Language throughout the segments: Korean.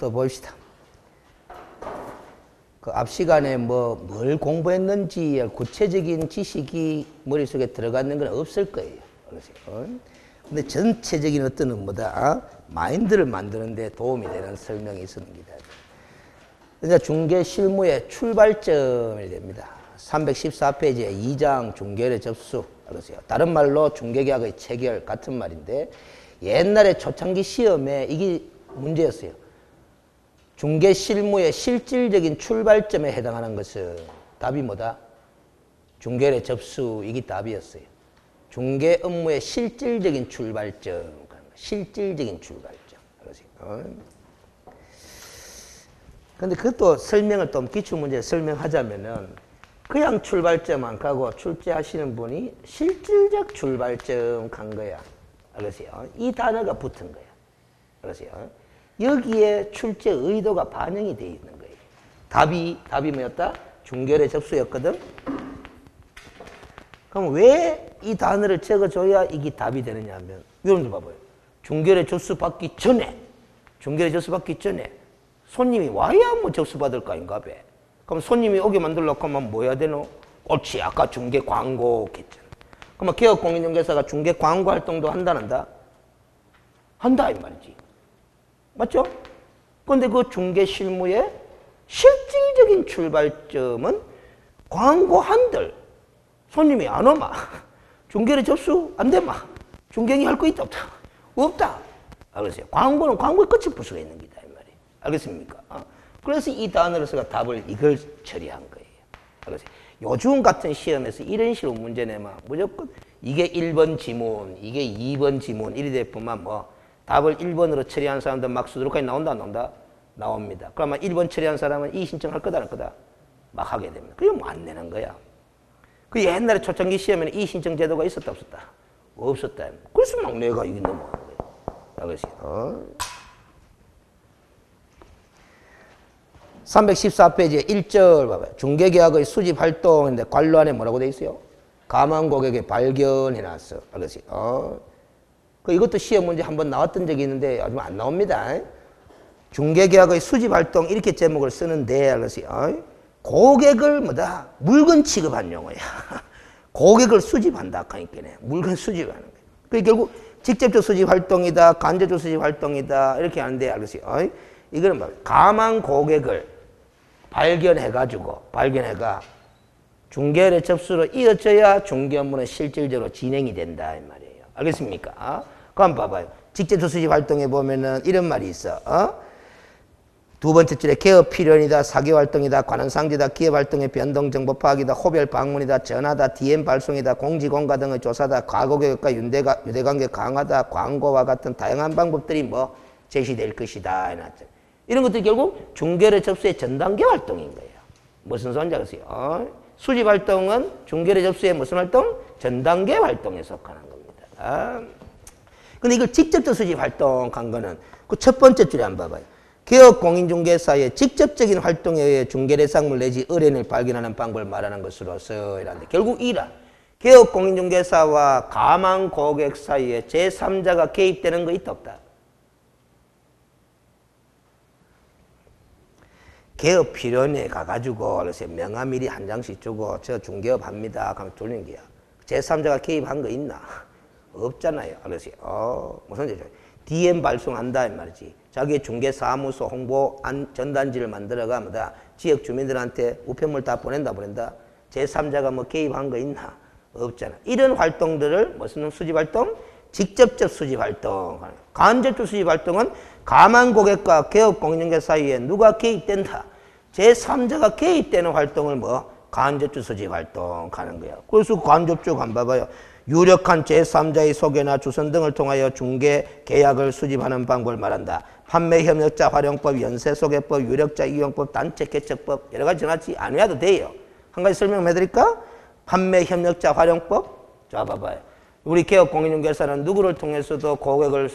또 봅시다. 그 앞 시간에 뭘 공부했는지 구체적인 지식이 머릿속에 들어가는 건 없을 거예요. 근데 전체적인 어떤 마인드를 만드는 데 도움이 되는 설명이 있습니다. 그러니까 중개 실무의 출발점이 됩니다. 314페이지에 2장 중개의 접수. 다른 말로 중개계약의 체결 같은 말인데 옛날에 초창기 시험에 이게 문제였어요. 중개 실무의 실질적인 출발점에 해당하는 것은 답이 뭐다? 중개의 접수, 이게 답이었어요. 중개 업무의 실질적인 출발점, 실질적인 출발점. 근데 그것도 설명을 좀 기출문제 설명하자면은 그냥 출발점 안 가고 출제하시는 분이 실질적 출발점 간 거야. 알겠어요? 이 단어가 붙은 거야. 알겠어요? 여기에 출제 의도가 반영이 되어 있는 거예요. 답이 뭐였다? 중결의 접수였거든? 그럼 왜 이 단어를 적어줘야 이게 답이 되느냐 하면, 여러분들 봐봐요. 중결의 접수 받기 전에, 손님이 와야 뭐 접수 받을 거 아닌가 봐. 그럼 손님이 오게 만들려고 하면 뭐 해야 되노? 옳지. 아까 중개 광고 했잖아. 그러면 개업공인중개사가 중개 광고 활동도 한다? 한다, 이 말이지. 맞죠? 그런데 그 중개 실무의 실질적인 출발점은 광고 한들 손님이 안 오마. 중개를 접수 안 되마. 중개행위 할 거 있다 없다? 없다. 알겠어요? 광고는 광고의 끝을 볼 수가 있는 기다, 이 말이에요. 알겠습니까? 그래서 이 단어를 써가 답을 이걸 처리한 거예요. 알겠어요? 요즘 같은 시험에서 이런 식으로 문제 내면 무조건 이게 1번 지문, 이게 2번 지문, 이리 되면 답을 1번으로 처리한 사람들 막 수두룩하게 나온다, 안 나온다? 나옵니다. 그러면 1번 처리한 사람은 이 신청할 거다, 안 할 거다? 막 하게 됩니다. 그게 안 내는 거야. 그 옛날에 초창기 시험에는 이 신청 제도가 있었다, 없었다? 없었다. 그래서 막 내가 이게 넘어가는 거예요. 알겠어요? 314페이지에 1절 봐봐요. 중개계약의 수집활동인데 관로 안에 뭐라고 돼 있어요? 가망 고객의 발견해놨어. 알겠어요? 이것도 시험 문제 한번 나왔던 적이 있는데 요즘 안 나옵니다. 중개계약의 수집활동 이렇게 제목을 쓰는데 알겠어요? 고객을 물건 취급한 용어야. 고객을 수집한다. 그러니까 물건 수집하는 거예요. 그게 결국 직접적 수집활동이다, 간접적 수집활동이다 이렇게 하는데 알겠어요? 이거는 가망 고객을 발견해가 중개의 접수로 이어져야 중개 업무는 실질적으로 진행이 된다 이 말이에요. 알겠습니까? 그럼 봐봐요. 직접적 수집활동에 보면은 이런 말이 있어. 두 번째 줄에 개업 필연이다, 사기활동이다, 관원상지다, 기업활동의 변동정보 파악이다, 호별 방문이다, 전화다, DM 발송이다, 공지공가 등의 조사다, 과거교육과 유대관계 강화다, 광고와 같은 다양한 방법들이 제시될 것이다. 이런 것들이 결국 중개의 접수의 전단계 활동인 거예요. 무슨 소리인지 아세요? 수집활동은 중개의 접수의 무슨 활동? 전단계 활동에 속하는 겁니다. 근데 이걸 직접적 수집활동 한 거는 그 첫 번째 줄에 한번 봐봐요. 개업공인중개사의 직접적인 활동에 의해 중개대상물 내지 의뢰인을 발견하는 방법을 말하는 것으로서 이란데 결국 개업공인중개사와 가망 고객 사이에 제3자가 개입되는 거 있다 없다? 개업 필연에 가가지고 명함일이 한 장씩 주고 저 중개업 합니다. 하면 돌리는 게야. 제3자가 개입한 거 있나? 없잖아요. 무슨 얘기죠? DM 발송한다 이 말이지. 자기의 중개사무소 홍보 전단지를 만들어가 지역 주민들한테 우편물 다 보낸다. 제3자가 개입한 거 있나? 없잖아. 이런 활동들을 무슨 수집활동? 직접적 수집활동. 간접적 수집활동은 가망 고객과 개업공인중개 사이에 누가 개입된다? 제3자가 개입되는 활동을 간접적 수집활동 하는 거야. 그래서 간접적 한번 봐봐요. 유력한 제3자의 소개나 주선 등을 통하여 중개 계약을 수집하는 방법을 말한다. 판매협력자 활용법, 연쇄소개법, 유력자 이용법, 단체 개척법 여러 가지 전하지 않아도 돼요. 한 가지 설명해드릴까? 판매협력자 활용법. 자 봐봐요. 우리 개업공인중개사는 누구를 통해서도 고객을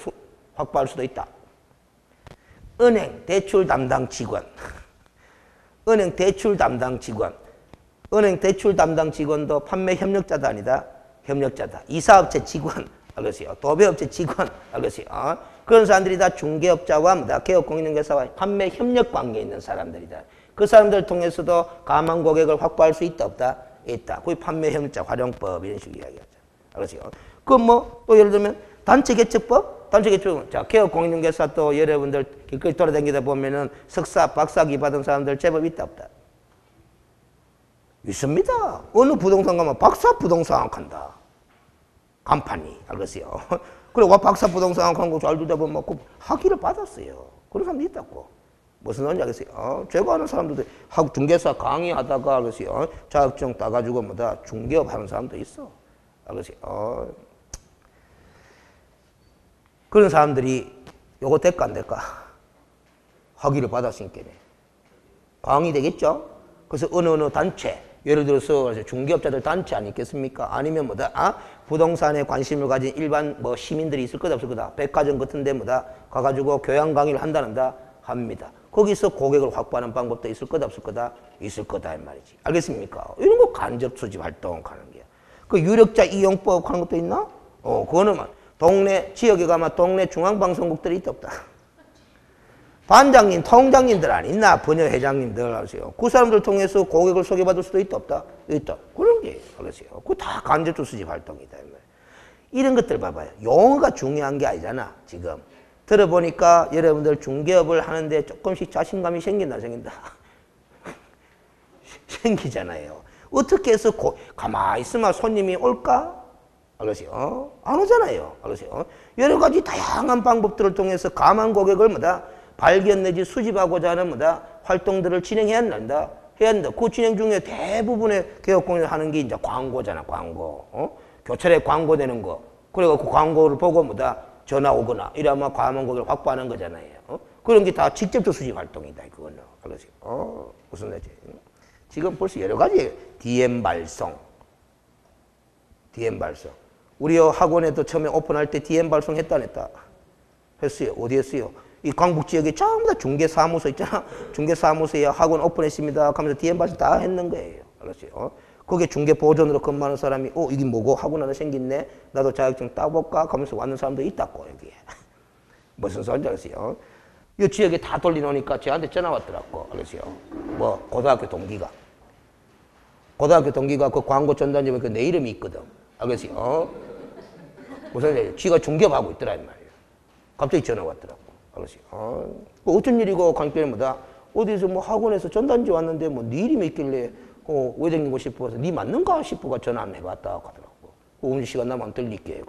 확보할 수도 있다. 은행 대출 담당 직원. 은행 대출 담당 직원도 판매협력자도 아니다. 협력자다. 이사업체 직원, 알겠어요? 도배업체 직원, 알겠어요? 그런 사람들이 다 중개업자와 뭐다 개업공인중개사와 판매 협력 관계에 있는 사람들이다. 그 사람들을 통해서도 가망 고객을 확보할 수 있다 없다? 있다. 그게 판매 협력자 활용법 이런 식으로 이야기하죠. 알았어요? 그럼 뭐 또 예를 들면 단체 개척법? 단체 개척. 자, 개업공인중개사 또 여러분들 길거리 돌아다니다 보면은 석사, 박사기 받은 사람들 제법 있다 없다? 있습니다. 어느 부동산 가면 박사 부동산 한다. 간판이. 알겠어요? 그리고 박사 부동산 하는 거 잘 두다 보면 그 학위를 받았어요. 그런 사람도 있다고. 무슨 말인지 알겠어요? 제가 아는 사람들도 중개사 강의하다가 알겠어요? 자격증 따가지고 뭐다 중개업 하는 사람도 있어. 알겠어요? 그런 사람들이 요거 될까 안 될까? 학위를 받았으니까네. 강의 되겠죠? 그래서 어느 단체, 예를 들어서 중개업자들 단체 아니겠습니까? 아니면 뭐다? 부동산에 관심을 가진 일반 뭐 시민들이 있을 거다 없을 거다. 백화점 같은 데 뭐다? 가가지고 교양 강의를 한다는다? 합니다. 거기서 고객을 확보하는 방법도 있을 거다 없을 거다? 있을 거다 이 말이지. 알겠습니까? 이런 거 간접 수집 활동 하는 게야. 그 유력자 이용법 하는 것도 있나? 그거는 동네 지역에 가면 동네 중앙방송국들이 있다 없다. 반장님, 통장님들 안 있나? 번여회장님들 하세요. 그 사람들 통해서 고객을 소개받을 수도 있다 없다? 있다. 그런 게 알겠어요. 그거 다 간접적 수집 활동이다. 이런 것들 봐봐요. 용어가 중요한 게 아니잖아. 지금 들어보니까 여러분들 중개업을 하는데 조금씩 자신감이 생긴다 안 생긴다? 생기잖아요. 어떻게 해서 가만히 있으면 손님이 올까? 알겠어요? 안 오잖아요. 알겠어요? 여러 가지 다양한 방법들을 통해서 가만 고객을 뭐다? 발견 내지 수집하고자 하는 뭐다? 활동들을 진행해야 한다. 해야 한다. 그 진행 중에 대부분의 개업공인을 하는 게 이제 광고잖아, 광고. 교차례 광고되는 거. 그리고 그 광고를 보고 뭐다? 전화 오거나 이러면 가만 고객을 확보하는 거잖아요. 그런 게 다 직접적 수집 활동이다, 그거는. 알겠어요? 무슨 말이지? 지금 벌써 여러 가지 DM 발송. DM 발송. 우리 학원에도 처음에 오픈할 때 DM 발송 했다 안 했다? 했어요. 어디 했어요? 이 강북 지역에 전부 다 중개사무소 있잖아. 중개사무소에 학원 오픈했습니다. 하면서 DM 발송 다 했는 거예요. 알았어요? 거기에 중개보존으로 근무하는 사람이 이게 뭐고? 학원 하나 생겼네? 나도 자격증 따볼까? 하면서 왔는 사람도 있다고, 여기에. 무슨 소리인지 알았어요? 이 지역에 다 돌려놓으니까 저한테 전화 왔더라고. 알았어요? 뭐, 고등학교 동기가. 고등학교 동기가 그 광고 전단지 보니까 내 이름이 있거든. 알겠어요? 무슨 소리야? 지가 중개업하고 있더라, 이 말이에요. 갑자기 전화 왔더라고. 알았어요? 어쩐 일이고, 관계를 뭐다? 어디서 뭐 학원에서 전단지 왔는데 뭐 네 이름이 있길래 왜 댕기고 싶어서 네 맞는가 싶어가 전화 안 해봤다 하더라고. 음식시간 나면 안 들릴게.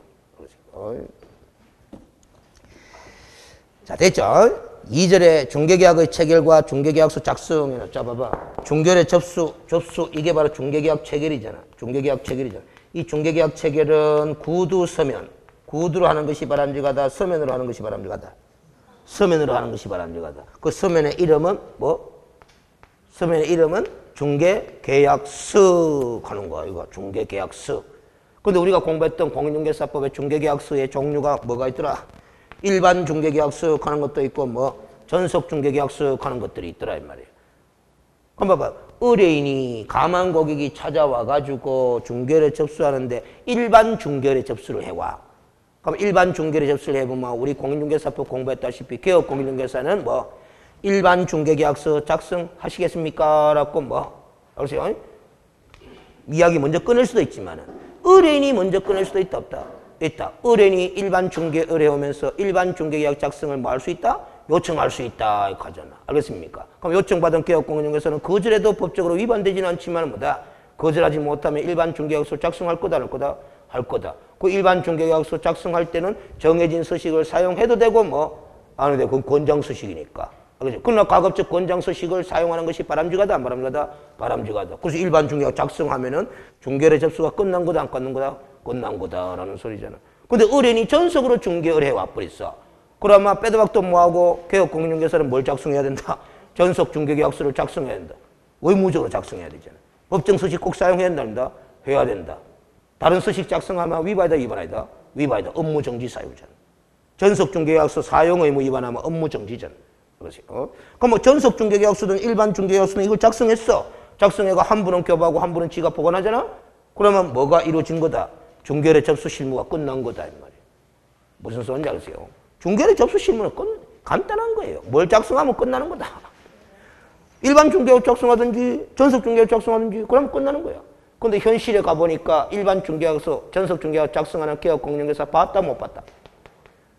자, 됐죠? 2절에 중개계약의 체결과 중개계약서 작성이나 짜봐봐. 중개의 접수, 이게 바로 중개계약 체결이잖아. 중개계약 체결이잖아. 이 중개계약 체결은 구두 서면, 구두로 하는 것이 바람직하다, 서면으로 하는 것이 바람직하다. 서면으로 하는 것이 바람직하다. 그 서면의 이름은 뭐? 서면의 이름은 중개계약서 하는 거야. 이거 중개계약서. 근데 우리가 공부했던 공인중개사법의 중개계약서의 종류가 뭐가 있더라? 일반 중개계약서 하는 것도 있고 뭐 전속 중개계약서 하는 것들이 있더라 이 말이에요. 그럼 봐봐. 의뢰인이 가만 고객이 찾아와 가지고 중개를 접수하는데 일반 중개를 접수를 해와. 그럼 일반 중개를 접수를 해보면 우리 공인중개사법 공부했다시피 개업 공인중개사는 뭐 일반 중개계약서 작성하시겠습니까? 라고 뭐 알겠어요? 이야기 먼저 끊을 수도 있지만은 의뢰인이 먼저 끊을 수도 있다 없다? 있다. 의뢰인이 일반 중개 의뢰오면서 일반 중개계약 작성을 뭐 할 수 있다? 요청할 수 있다 이렇게 하잖아. 알겠습니까? 그럼 요청받은 개업공인중개사는 거절해도 법적으로 위반되지는 않지만 뭐다? 거절하지 못하면 일반 중개계약서 작성할 거다 할 거다? 할 거다. 그 일반 중개계약서 작성할 때는 정해진 서식을 사용해도 되고 뭐 안 해도 되고 그건 권장 서식이니까. 그렇죠? 그러나 가급적 권장 서식을 사용하는 것이 바람직하다 안 바람직하다? 바람직하다. 그래서 일반 중개계약 작성하면은 중개의 접수가 끝난 거다 안 끝난 거다? 끝난 거다라는 소리잖아. 근데 의뢰인이 전속으로 중개 의뢰해 와버렸어. 그러면 빼도 박도 뭐하고 개업공인중개사는 뭘 작성해야 된다? 전속 중개계약서를 작성해야 된다. 의무적으로 작성해야 되잖아. 법정 서식 꼭 사용해야 된다. 해야 된다. 다른 서식 작성하면 위반이다 위반이다? 위반이다. 업무정지 사유잖아. 전속 중개계약서 사용 의무 위반하면 업무정지잖아. 그렇지. 그럼 뭐 전속 중개계약서든 일반 중개계약서든 이걸 작성했어. 작성해가 한 분은 교부하고 한 분은 지가 보관하잖아. 그러면 뭐가 이루어진 거다? 중개의 접수 실무가 끝난 거다 이 말이에요. 무슨 소리인지 알겠어요? 중개월의 접수 실무는 간단한 거예요. 뭘 작성하면 끝나는 거다. 일반 중개업 작성하든지 전속 중개업 작성하든지 그러면 끝나는 거야. 근데 현실에 가보니까 일반 중개업서 전속 중개업 작성하는 개업 공인중개사 봤다 못 봤다?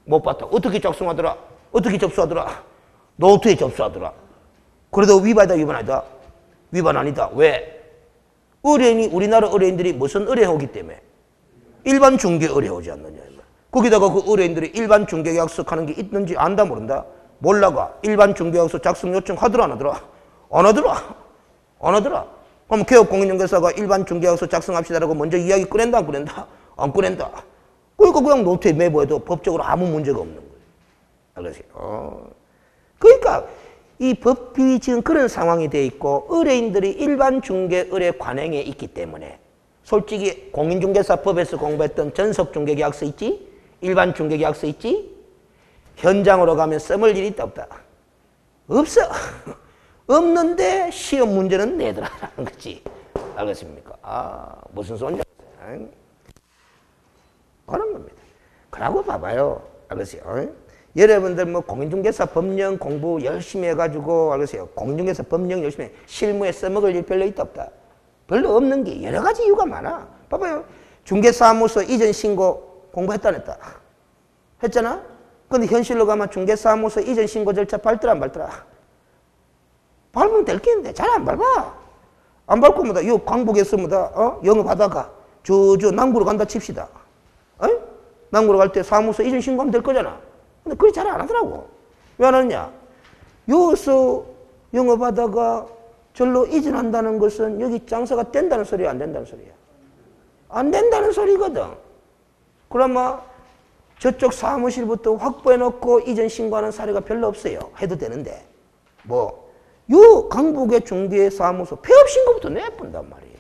못 봤다. 어떻게 작성하더라? 어떻게 접수하더라? 노트에 접수하더라. 그래도 위반이다 위반 아니다? 위반 아니다. 왜? 의뢰인이 우리나라 의뢰인들이 무슨 의뢰하기 때문에 일반 중개 의뢰하지 않느냐. 거기다가 그 의뢰인들이 일반 중개계약서 하는 게 있는지 안다 모른다? 몰라가. 일반 중개계약서 작성 요청 하더라 안 하더라? 안 하더라. 안 하더라. 그럼 개업공인중개사가 일반 중개계약서 작성합시다라고 먼저 이야기 꺼낸다 안 꺼낸다? 안 꺼낸다. 그러니까 그냥 노트에 메모해도 법적으로 아무 문제가 없는 거예요. 알겠어요? 그러니까 이 법이 지금 그런 상황이 돼 있고 의뢰인들이 일반 중개 의뢰 관행에 있기 때문에 솔직히 공인중개사법에서 공부했던 전속중개계약서 있지? 일반 중개계약서 있지? 현장으로 가면 써볼 일이 있다 없다? 없어. 없는데 시험 문제는 내더라라는 거지. 알겠습니까? 무슨 소리인지 알겠어요? 그런 겁니다. 그러고 봐봐요. 알겠어요? 여러분들 뭐 공인중개사 법령 공부 열심히 해가지고 알겠어요? 공인중개사 법령 열심히 해. 실무에 써먹을 일 별로 있다 없다? 별로 없는 게 여러 가지 이유가 많아. 봐봐요. 중개사무소 이전 신고 공부했다 안 했다? 했잖아? 근데 현실로 가면 중개사무소 이전 신고 절차 밟더라 안 밟더라? 밟으면 될 게 있는데 잘 안 밟아. 안 밟고 뭐다? 요 광복에서 뭐다? 영업하다가 저 남구로 간다 칩시다. 남구로 갈 때 사무소 이전 신고하면 될 거잖아. 근데 그게 잘 안 하더라고. 왜 안 하느냐? 여기서 영업하다가 절로 이전한다는 것은 여기 장사가 된다는 소리야 안 된다는 소리야? 안 된다는 소리거든. 그러면 저쪽 사무실부터 확보해놓고 이전 신고하는 사례가 별로 없어요. 해도 되는데. 요 강북의 중개사무소 폐업신고부터 내본단 말이에요.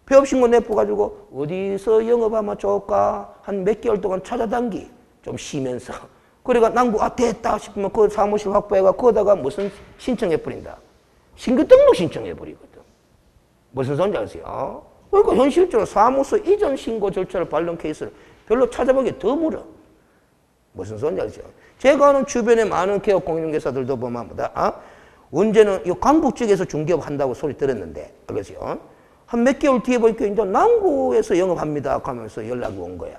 폐업신고 내봐가지고 어디서 영업하면 좋을까? 한 몇 개월 동안 찾아당기. 좀 쉬면서. 그러니까 남구 됐다 싶으면 그 사무실 확보해가 거기다가 무슨 신청해버린다. 신규 등록 신청해버리거든. 무슨 소리인지 아세요? 그러니까 현실적으로 사무소 이전 신고 절차를 밟는 케이스를 별로 찾아보기 더 물어. 무슨 소리인지 아시죠? 제가 아는 주변에 많은 개업 공인중개사들도 보면 언제는 이 강북 쪽에서 중개업 한다고 소리 들었는데, 알겠어요? 한 몇 개월 뒤에 보니까 이제 남구에서 영업합니다 하면서 연락이 온 거야.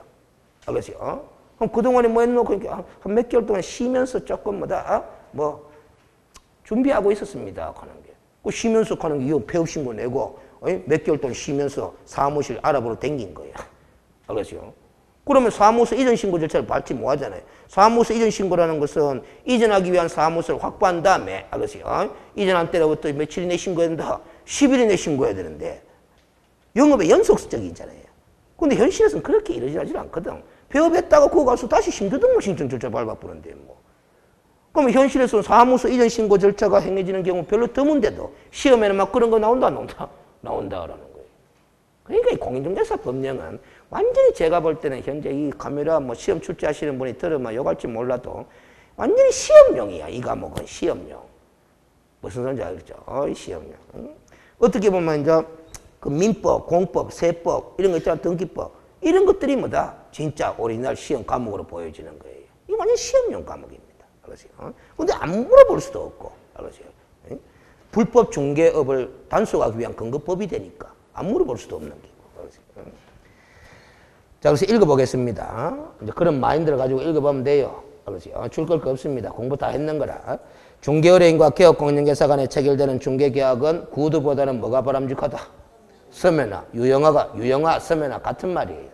알겠어요? 그럼 그동안에 뭐 했노? 그러니까 한 몇 개월 동안 쉬면서 조금 준비하고 있었습니다 하는 게. 그 쉬면서 하는 게 이 폐업신고 내고 몇 개월 동안 쉬면서 사무실 알아보러 댕긴 거야. 알겠어요? 그러면 사무소 이전 신고 절차를 밟지 못하잖아요. 사무소 이전 신고라는 것은 이전하기 위한 사무소를 확보한 다음에, 알겠어요? 이전한 때로부터 며칠 이내 신고해야 된다. 10일 이내 신고해야 되는데 영업의 연속적이잖아요. 근데 현실에서는 그렇게 이루어지지 않거든. 폐업했다가 그거 가서 다시 신규등록 신청 절차 밟아보는데 뭐. 그러면 현실에서는 사무소 이전 신고 절차가 행해지는 경우 별로 드문데도 시험에는 막 그런 거 나온다 안 나온다? 나온다라는 거예요. 그러니까 이 공인중개사 법령은 완전히 제가 볼 때는 현재 이 카메라 시험 출제하시는 분이 들으면 욕할지 몰라도 완전히 시험용이야. 이 과목은 시험용. 무슨 소리인지 알겠죠? 시험용. 어떻게 보면 이제 그 민법, 공법, 세법 이런 거 있잖아. 등기법 이런 것들이 뭐다? 진짜 오리지널 시험 과목으로 보여지는 거예요. 이 완전 시험용 과목입니다. 알겠어요? 근데 안 물어볼 수도 없고, 알겠어요? 불법 중개업을 단속하기 위한 근거법이 되니까 안 물어볼 수도 없는 게. 자, 그래서 읽어보겠습니다. 이제 그런 마인드를 가지고 읽어보면 돼요. 줄 걸 거 없습니다. 공부 다 했는 거라. 중개의뢰인과 개업공인중개사 간에 체결되는 중개계약은 구두보다는 뭐가 바람직하다? 서면화, 유형화, 서면화 같은 말이에요.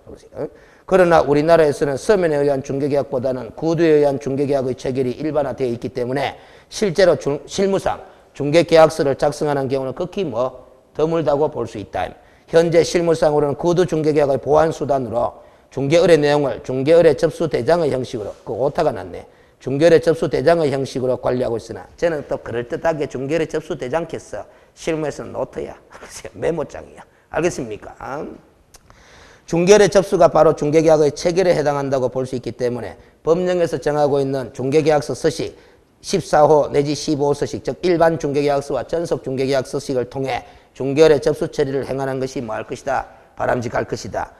그러나 우리나라에서는 서면에 의한 중개계약보다는 구두에 의한 중개계약의 체결이 일반화되어 있기 때문에 실제로 실무상 중개계약서를 작성하는 경우는 극히 드물다고 볼 수 있다. 현재 실무상으로는 구두 중개계약의 보완 수단으로 중개의뢰 내용을 중개의뢰 접수 대장의 형식으로, 그 오타가 났네. 중개의뢰 접수 대장의 형식으로 관리하고 있으나 저는 또 그럴듯하게 중개의뢰 접수 대장겠어. 실무에서는 노트야. 메모장이야. 알겠습니까? 중개의뢰 접수가 바로 중개계약의 체결에 해당한다고 볼 수 있기 때문에 법령에서 정하고 있는 중개계약서 서식 14호 내지 15호 서식, 즉 일반 중개계약서와 전속 중개계약 서식을 통해 중개의뢰 접수 처리를 행하는 것이 뭐 할 것이다? 바람직할 것이다.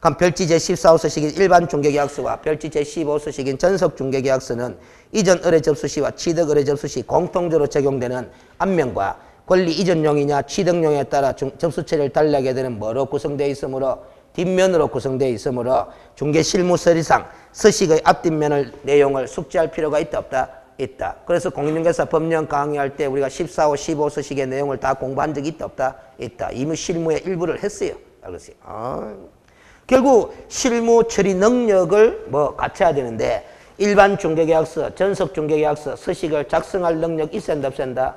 그럼 별지 제14호서식인 일반 중개계약서와 별지 제15호서식인 전속중개계약서는 이전 의뢰 접수 시와 취득 의뢰 접수 시 공통적으로 적용되는 안면과 권리 이전용이냐 취득용에 따라 접수처리를 달리하게 되는 뭐로 구성되어 있으므로 뒷면으로 구성되어 있으므로 중개실무서리상 서식의 앞뒷면을 내용을 숙지할 필요가 있다 없다? 있다. 그래서 공인중개사 법령 강의할 때 우리가 14호, 15호 서식의 내용을 다 공부한 적이 있다 없다? 있다. 이미 실무의 일부를 했어요. 알겠어요? 결국 실무 처리 능력을 갖춰야 되는데 일반 중개계약서, 전속 중개계약서 서식을 작성할 능력 있어야 된다 없앤다?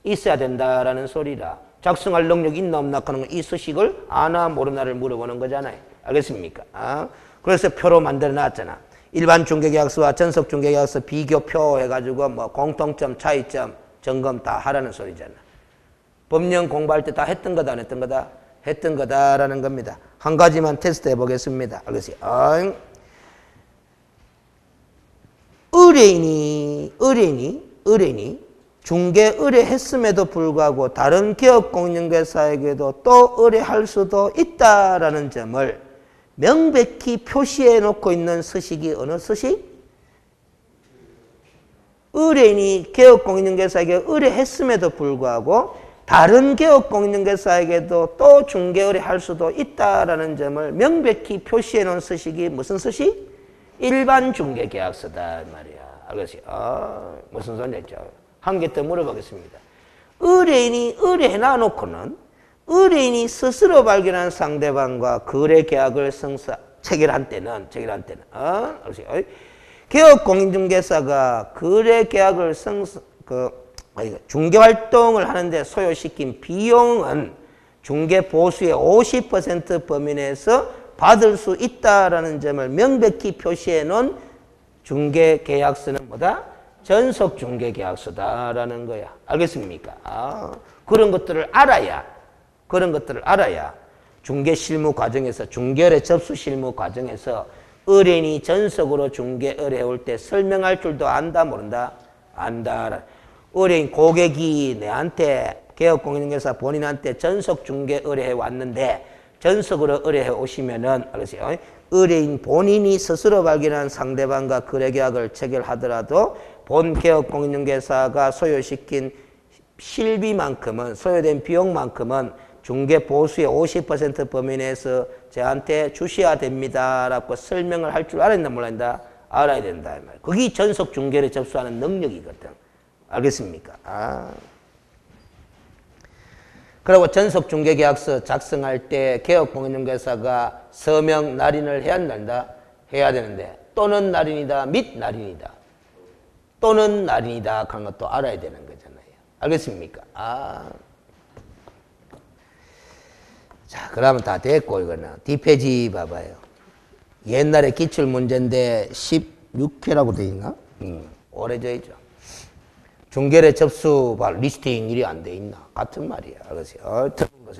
있어야 된다라는 소리라. 작성할 능력 있나 없나 하는 건 이 서식을 아나 모르나를 물어보는 거잖아요. 알겠습니까? 그래서 표로 만들어 놨잖아. 일반 중개계약서와 전속 중개계약서 비교표 해가지고 공통점, 차이점 점검 다 하라는 소리잖아. 법령 공부할 때 다 했던 거다 안 했던 거다? 했던 거다라는 겁니다. 한 가지만 테스트 해보겠습니다. 알겠어요? 의뢰인이 중개 의뢰했음에도 불구하고 다른 기업공인중개사에게도 또 의뢰할 수도 있다라는 점을 명백히 표시해 놓고 있는 서식이 어느 서식? 의뢰인이 기업공인중개사에게 의뢰했음에도 불구하고 다른 기업공인중개사에게도 또 중개 의뢰할 수도 있다라는 점을 명백히 표시해 놓은 서식이 무슨 서식? 일반 중개계약서다 말이야. 알겠어요? 무슨 소리였죠? 한 개 더 물어보겠습니다. 의뢰인이 의뢰해 놓고는 의뢰인이 스스로 발견한 상대방과 거래 계약을 체결한 때는 기업공인중개사가 거래 계약을 중개 활동을 하는데 소요시킨 비용은 중개 보수의 50% 범위 내에서 받을 수 있다라는 점을 명백히 표시해 놓은 중개 계약서는 뭐다? 전속 중개 계약서다라는 거야. 알겠습니까? 그런 것들을 알아야 중개 실무 과정에서 중개의 접수 실무 과정에서 의뢰인이 전속으로 중개 의뢰해 올 때 설명할 줄도 안다 모른다? 안다. 의뢰인 고객이 내한테 기업공인중개사 본인한테 전속 중개 의뢰해 왔는데 전속으로 의뢰해 오시면은 알겠어요? 의뢰인 본인이 스스로 발견한 상대방과 거래계약을 체결하더라도 본 기업공인중개사가 소요시킨 실비만큼은 소요된 비용만큼은 중개 보수의 50% 범위 내에서 저한테 주셔야 됩니다라고 설명을 할 줄 알아야 된다 몰라야 된다? 알아야 된다. 그게 전속 중개를 접수하는 능력이거든. 알겠습니까? 그리고 전속 중개계약서 작성할 때 기업공인중개사가 서명 날인을 해야 한다? 해야 되는데 또는 날인이다 및 날인이다. 또는 날인이다 하는 것도 알아야 되는 거잖아요. 알겠습니까? 자, 그러면 다 됐고 이거는 뒷페이지 봐봐요. 옛날에 기출문제인데 16회라고 되어 있나? 오래져 있죠. 중개의 접수 리스팅 일이 안 돼 있나? 같은 말이야. 알겠어요?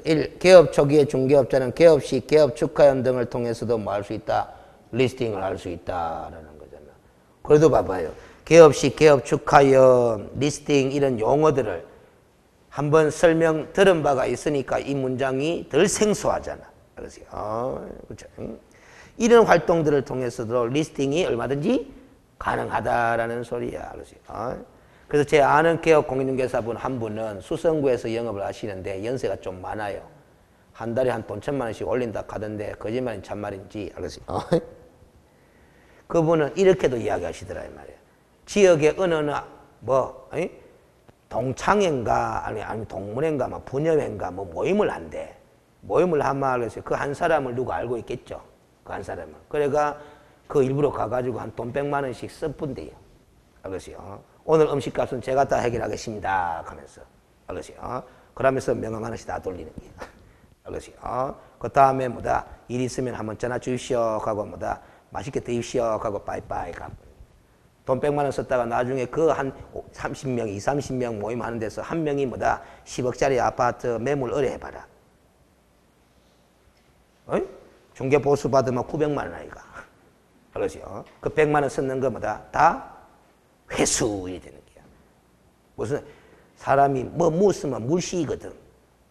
1. 개업 초기의 중개업자는 개업 시 개업 축하연 등을 통해서도 뭐 할 수 있다? 리스팅을 할 수 있다라는 거잖아. 그래도 봐봐요. 개업 시 개업 축하연, 리스팅 이런 용어들을 한번 설명 들은 바가 있으니까 이 문장이 덜 생소하잖아. 알겠어요? 그렇죠? 이런 활동들을 통해서도 리스팅이 얼마든지 가능하다라는 소리야. 알겠어요? 그래서 제 아는 기업 공인중개사분 한 분은 수성구에서 영업을 하시는데 연세가 좀 많아요. 한 달에 한 돈 1,000만 원씩 올린다 하던데 거짓말인지 참말인지 알겠어요? 그분은 이렇게도 이야기하시더라 이 말이에요. 지역의 어느 동창회인가 아니 동문회인가 분협회인가 모임을 한대. 모임을 하면 그래서 그 한 사람을 누가 알고 있겠죠. 그 한 사람을. 그래가 그 일부러 가가지고 한 돈 100만 원씩 써본대요. 알겠어요? 오늘 음식값은 제가 다 해결하겠습니다 하면서 알겠어요? 그러면서 명함 하나씩 다 돌리는 거예요. 알겠어요? 그 다음에 일 있으면 한번 전화 주십시오 하고 맛있게 드십시오 하고 빠이빠이 가고 돈 100만 원 썼다가 나중에 그 한 30명, 20, 30명 모임하는 데서 한 명이 10억짜리 아파트 매물 의뢰해봐라. 중개 보수 받으면 900만 원 아이가. 알겠어요? 그 100만 원 썼는 거 다 회수이 되는 거야. 무슨 사람이 묻으면 물시거든.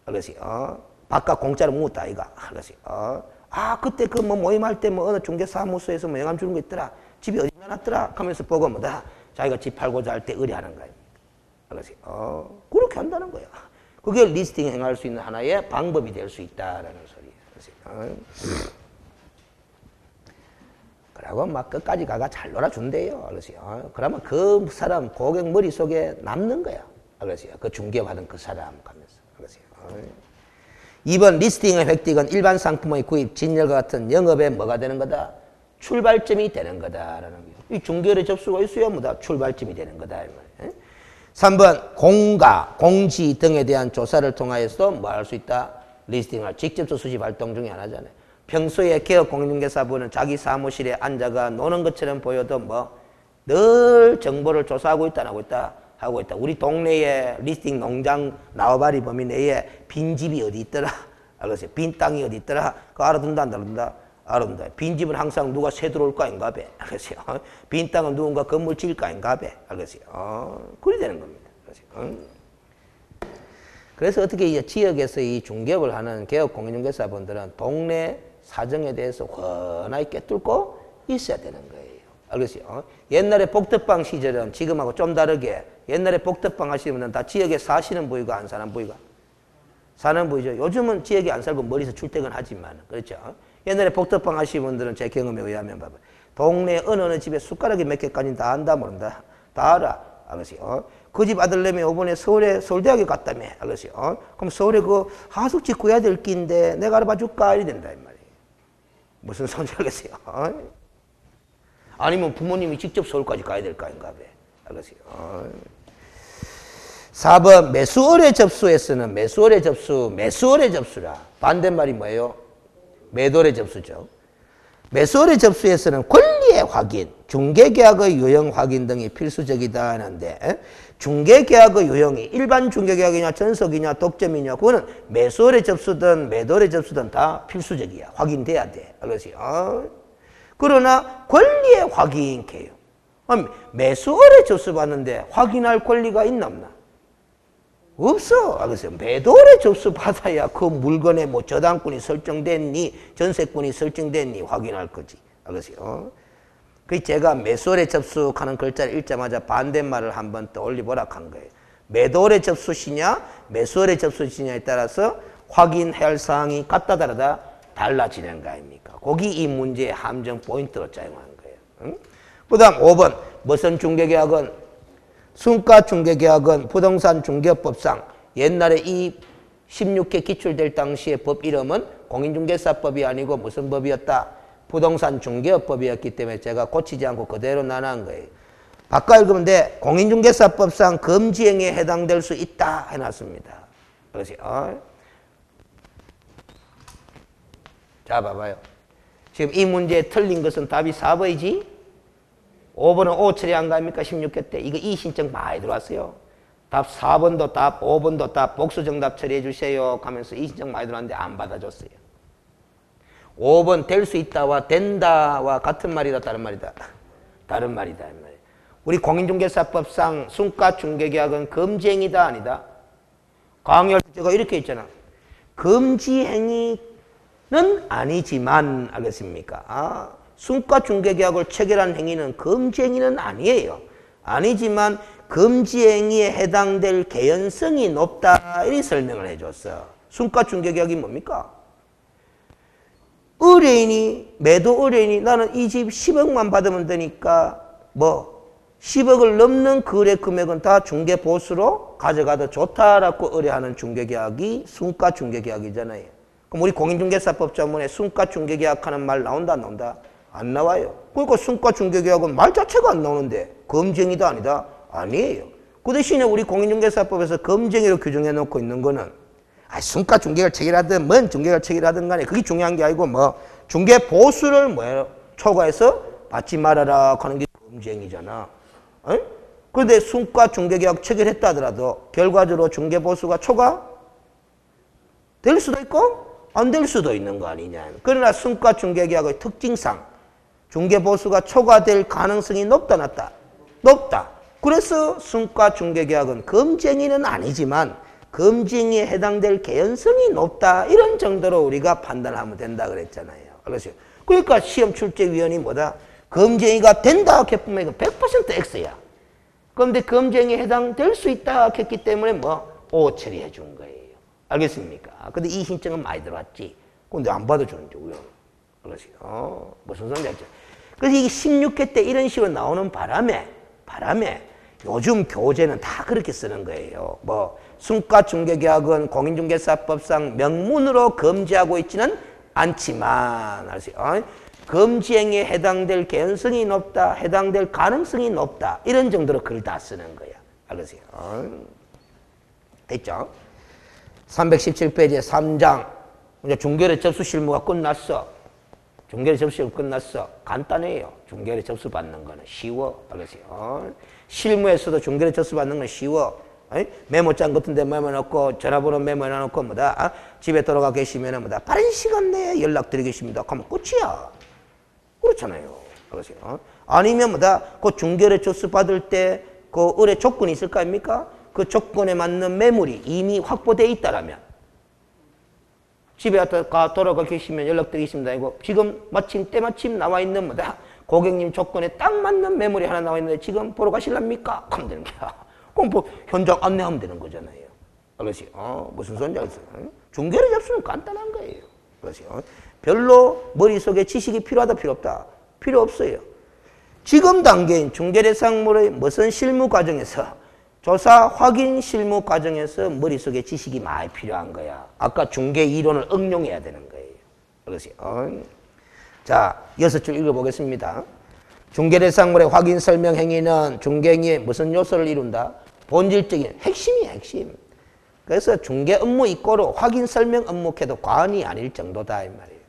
알겠어요? 바깥 공짜로 묻다 아이가. 알겠어요? 아, 그때 그 뭐 모임할 때 뭐 어느 중개사무소에서 뭐 영감 주는 거 있더라. 집이 어디 나놨더라. 하면서 보고 뭐다. 자기가 집 팔고자 할 때 의뢰하는 거야. 그렇지. 그렇게 한다는 거야. 그게 리스팅 행할 수 있는 하나의 방법이 될 수 있다라는 소리야. 그러고 막 끝까지 가가 잘 놀아준대요. 그렇지. 그러면 그 사람 고객 머릿속에 남는 거야. 그렇지. 그 중개받은 그 사람 가면서. 그렇지. 2번 리스팅의 획득은 일반 상품의 구입, 진열과 같은 영업에 뭐가 되는 거다? 출발점이 되는 거다라는 거예요. 이 중개의 접수가 있어야 뭐다? 출발점이 되는 거다. 3번 공가, 공지 등에 대한 조사를 통하여서 뭐 할 수 있다? 리스팅을 직접 수집 활동 중에 하나잖아요. 평소에 개업 공인중개사부는 자기 사무실에 앉아가 노는 것처럼 보여도 뭐 늘 정보를 조사하고 있다, 안 하고 있다? 하고 있다. 우리 동네에 리스팅 농장 나와바리 범위 내에 빈 집이 어디 있더라? 알겠어요? 빈 땅이 어디 있더라? 그거 알아둔다, 안 알아둔다? 알아둔다. 빈 집은 항상 누가 새 들어올 거 아닌가 봐. 알겠어요? 빈 땅은 누군가 건물 지을 거 아닌가 봐. 알겠어요? 그리 되는 겁니다. 알겠어요? 그래서 어떻게 이 지역에서 이 중개업을 하는 개업 공인중개사분들은 동네 사정에 대해서 훤하게 꿰뚫고 있어야 되는 거예요. 알겠어요? 옛날에 복덕방 시절은 지금하고 좀 다르게 옛날에 복덕방 하시는 분은 다 지역에 사시는 부위가 안 사는 부위가 사는 부위죠. 요즘은 지역에 안 살고 멀리서 출퇴근하지만 그렇죠. 옛날에 복덕방 하시는 분들은 제 경험에 의하면 봐봐. 동네 어느 집에 숟가락이 몇 개까지는 다 안다 모른다. 다 알아. 알겠어요? 그 집 아들내미 이번에 서울대학에 갔다며. 알겠어요? 그럼 서울에 그 하숙집 구해야 될 끼인데 내가 알아봐 줄까? 이래 된다 이 말이에요. 무슨 소리인지 알겠어요? 아니면 부모님이 직접 서울까지 가야 될 거 아닌가 봐. 알겠어요? 4번 매수월의 접수에서는 매수월의 접수라. 반대말이 뭐예요? 매도월의 접수죠. 매수월의 접수에서는 권리의 확인, 중개계약의 유형 확인 등이 필수적이다 하는데 중개계약의 유형이 일반 중개계약이냐 전석이냐 독점이냐 그거는 매수월의 접수든 매도월의 접수든 다 필수적이야. 확인돼야 돼. 알겠어요? 그러나 권리의 확인 개요. 매수월에 접수받는데 확인할 권리가 있나 없나? 없어. 알겠어요? 매도월에 접수받아야 그 물건에 뭐 저당권이 설정됐니 전세권이 설정됐니 확인할 거지. 알겠어요? 그 제가 매수월에 접수하는 글자를 읽자마자 반대말을 한번 떠올리보라 한 거예요. 매도월에 접수시냐 매수월에 접수시냐에 따라서 확인할 사항이 같다 다르다 달라지는 거 아닙니까? 거기 이 문제의 함정 포인트로 작용하는 거예요. 응? 그 다음 5번 무슨 중개계약은 순가 중개계약은 부동산 중개법상 옛날에 이 16회 기출될 당시의 법 이름은 공인중개사법이 아니고 무슨 법이었다? 부동산 중개업법이었기 때문에 제가 고치지 않고 그대로 나눈 거예요. 바꿔 읽으면 돼. 공인중개사법상 금지행위에 해당될 수 있다 해놨습니다. 그렇지? 자, 봐봐요. 지금 이 문제에 틀린 것은 답이 4번이지? 5번은 O 처리한 거 아닙니까? 16회 때. 이거 이 신청 많이 들어왔어요. 답 4번도 답, 5번도 답, 복수 정답 처리해 주세요. 하면서 이 신청 많이 들어왔는데 안 받아줬어요. 5번 될 수 있다와 된다와 같은 말이다, 다른 말이다? 다른 말이다. 우리 공인중개사법상 순가중개계약은 금지행위다, 아니다? 강의할 때 제가 이렇게 했잖아. 금지행위는 아니지만, 알겠습니까? 순가중개계약을 체결한 행위는 금지행위는 아니에요. 아니지만 금지행위에 해당될 개연성이 높다, 이렇게 설명을 해줬어. 순가중개계약이 뭡니까? 의뢰인이, 매도 의뢰인이 나는 이 집 10억만 받으면 되니까 뭐 10억을 넘는 거래 금액은 다 중개보수로 가져가도 좋다라고 의뢰하는 중개계약이 순가중개계약이잖아요. 그럼 우리 공인중개사법 전문에 순가중개계약하는 말 나온다, 안 나온다? 안 나와요. 그러니까 순가중개계약은 말 자체가 안 나오는데 금지행위다, 아니다? 아니에요. 그 대신에 우리 공인중개사법에서 금지행위로 규정해 놓고 있는 거는 순가중개를 체결하든 뭔 중개를 체결하든 간에 그게 중요한 게 아니고 뭐 중개보수를 뭐예요? 초과해서 받지 말아라 하는 게 금지행위잖아. 그런데 순가중개계약 체결했다 하더라도 결과적으로 중개보수가 초과 될 수도 있고 안 될 수도 있는 거 아니냐. 그러나 순가중개계약의 특징상 중개보수가 초과될 가능성이 높다, 낮다? 높다. 그래서 순가중개계약은 금지행위는 아니지만 검증에 해당될 개연성이 높다. 이런 정도로 우리가 판단하면 된다 그랬잖아요. 그렇죠? 그러니까 시험 출제위원이 뭐다? 검증이가 된다 했으면 100% X야. 그런데 검증에 해당될 수 있다 했기 때문에 뭐 O 처리해 준 거예요. 알겠습니까? 근데 이 신청은 많이 들어왔지. 근데 안 받아주는데 왜? 그렇지. 무슨 소리인지 알죠? 그래서 이게 16회 때 이런 식으로 나오는 바람에 요즘 교재는 다 그렇게 쓰는 거예요. 뭐 순가중개계약은 공인중개사법상 명문으로 금지하고 있지는 않지만, 아시죠? 금지행위에 해당될 개연성이 높다, 해당될 가능성이 높다, 이런 정도로 글 다 쓰는 거야. 알겠어요? 됐죠? 317페이지에 3장. 이제 중개례 접수 실무가 끝났어. 중개례 접수 실무 끝났어. 간단해요. 중개례 접수 받는 거는 쉬워. 알겠어요? 실무에서도 중개례 접수 받는 건 쉬워. 메모장 같은 데 메모해놓고 전화번호 메모해놓고 뭐다 집에 돌아가 계시면 뭐다 빠른 시간 내에 연락드리겠습니다. 그러면 끝이야. 그렇잖아요. 그렇죠? 아니면 뭐다 그 중개례 접수 받을 때 그 의뢰 조건이 있을 거 아닙니까? 그 조건에 맞는 매물이 이미 확보되어 있다라면 집에 갔다 돌아가 계시면 연락드리겠습니다. 이거 지금 때마침 나와 있는 뭐다 고객님 조건에 딱 맞는 매물이 하나 나와 있는데 지금 보러 가실랍니까? 하면 되는 거야. 그럼 뭐 현장 안내하면 되는 거잖아요. 그렇지? 무슨 소리인지 알겠어요? 중개를 접수는 간단한 거예요. 그렇지? 별로 머릿속에 지식이 필요하다 필요 없다? 필요 없어요. 지금 단계인 중개대상물의 무슨 실무 과정에서 조사 확인 실무 과정에서 머릿속에 지식이 많이 필요한 거야. 아까 중개 이론을 응용해야 되는 거예요. 그렇지? 자, 6줄 읽어보겠습니다. 중개대상물의 확인 설명 행위는 중개행위의 무슨 요소를 이룬다? 본질적인 핵심이야, 핵심. 그래서 중개 업무 이꼬로 확인 설명 업무해도 과언이 아닐 정도다 이 말이에요.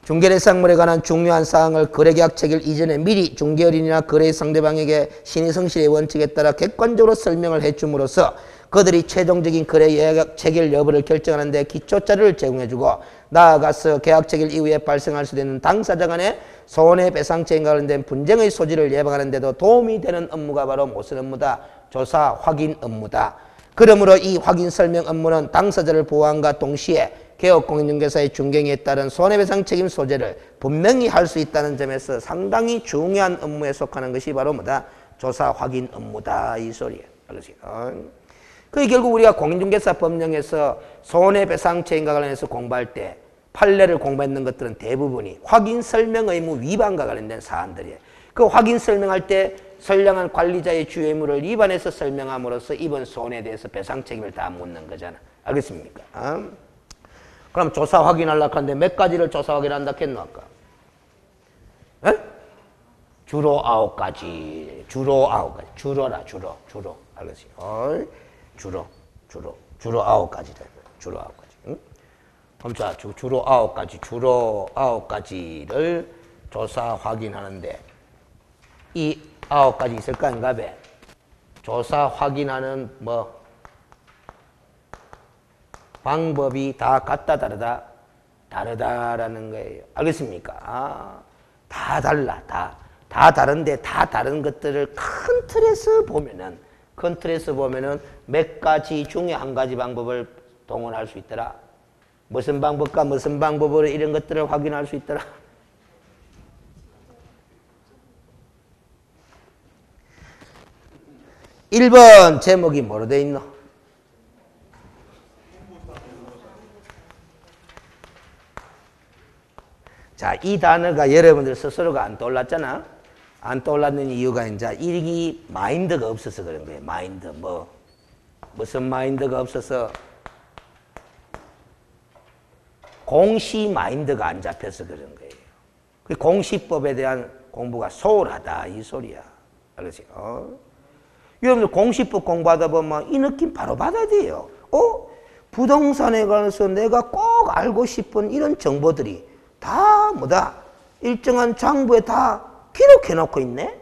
중개대상물에 관한 중요한 사항을 거래계약 체결 이전에 미리 중개어린이나 거래 상대방에게 신의 성실의 원칙에 따라 객관적으로 설명을 해줌으로써 그들이 최종적인 거래 계약 체결 여부를 결정하는 데 기초자료를 제공해주고 나아가서 계약 체결 이후에 발생할 수 있는 당사자 간의 손해배상책과 관련된 분쟁의 소지를 예방하는 데도 도움이 되는 업무가 바로 무슨 업무다? 조사 확인 업무다. 그러므로 이 확인 설명 업무는 당사자를 보호함과 동시에 개업공인중개사의 중개행위에 따른 손해배상 책임 소재를 분명히 할 수 있다는 점에서 상당히 중요한 업무에 속하는 것이 바로 뭐다? 조사 확인 업무다 이 소리예요. 그게 결국 우리가 공인중개사 법령에서 손해배상 책임과 관련해서 공부할 때 판례를 공부했는 것들은 대부분이 확인 설명 의무 위반과 관련된 사안들이에요. 그 확인 설명할 때 선량한 관리자의 주요 의무를 위반해서 설명함으로써 입은 손해에 대해서 배상 책임을 다 묻는 거잖아. 알겠습니까? 그럼 조사 확인하려고 하는데 몇 가지를 조사 확인한다 했노 아까? 에? 주로 9가지. 주로 9가지. 주로라 주로. 알겠지? 주로 9가지다. 주로 9가지. 응? 그럼 자, 주로 9가지. 주로 9가지를 조사 확인하는데 이 9가지 있을까 아닌가 봐. 조사 확인하는 뭐 방법이 다 같다 다르다? 다르다라는 거예요. 알겠습니까? 다 달라. 다 다른데 다 다른 것들을 큰 틀에서 보면은 몇 가지 중에 한 가지 방법을 동원할 수 있더라. 무슨 방법과 무슨 방법으로 이런 것들을 확인할 수 있더라. 1번 제목이 뭐로 돼 있노? 자, 이 단어가 여러분들 스스로가 안 떠올랐잖아. 안 떠올랐는 이유가 이제 이 마인드가 없어서 그런 거예요. 마인드 무슨 마인드가 없어서 공시 마인드가 안 잡혀서 그런 거예요. 그 공시법에 대한 공부가 소홀하다 이 소리야. 알겠지? 여러분들 공시법 공부하다 보면 이 느낌 바로 받아야 돼요. 부동산에 관해서 내가 꼭 알고 싶은 이런 정보들이 다 뭐다? 일정한 장부에 다 기록해 놓고 있네?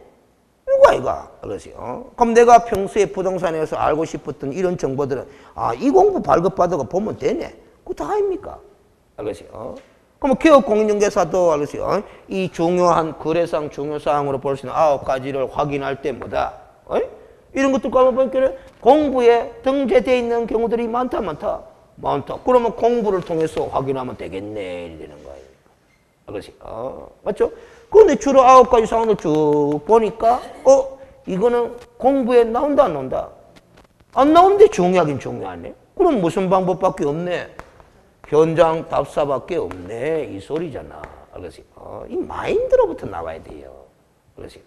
이거. 그렇지? 그럼 내가 평소에 부동산에서 알고 싶었던 이런 정보들은 이 공부 발급받아가 보면 되네. 그거 다 아닙니까? 알겠지? 그럼 개업공인중개사도 알겠지? 이 중요한 거래상 중요사항으로 볼 수 있는 9가지를 확인할 때 뭐다? 이런 것들 까먹으니까 공부에 등재되어 있는 경우들이 많다. 그러면 공부를 통해서 확인하면 되겠네. 이렇게 되는 거 아닙니까? 그렇지. 맞죠? 그런데 주로 9가지 사항을 쭉 보니까, 이거는 공부에 나온다, 안 나온다? 안 나오는데 중요하긴 중요하네. 그럼 무슨 방법밖에 없네? 현장 답사밖에 없네. 이 소리잖아. 그렇지. 이 마인드로부터 나와야 돼요. 그렇지.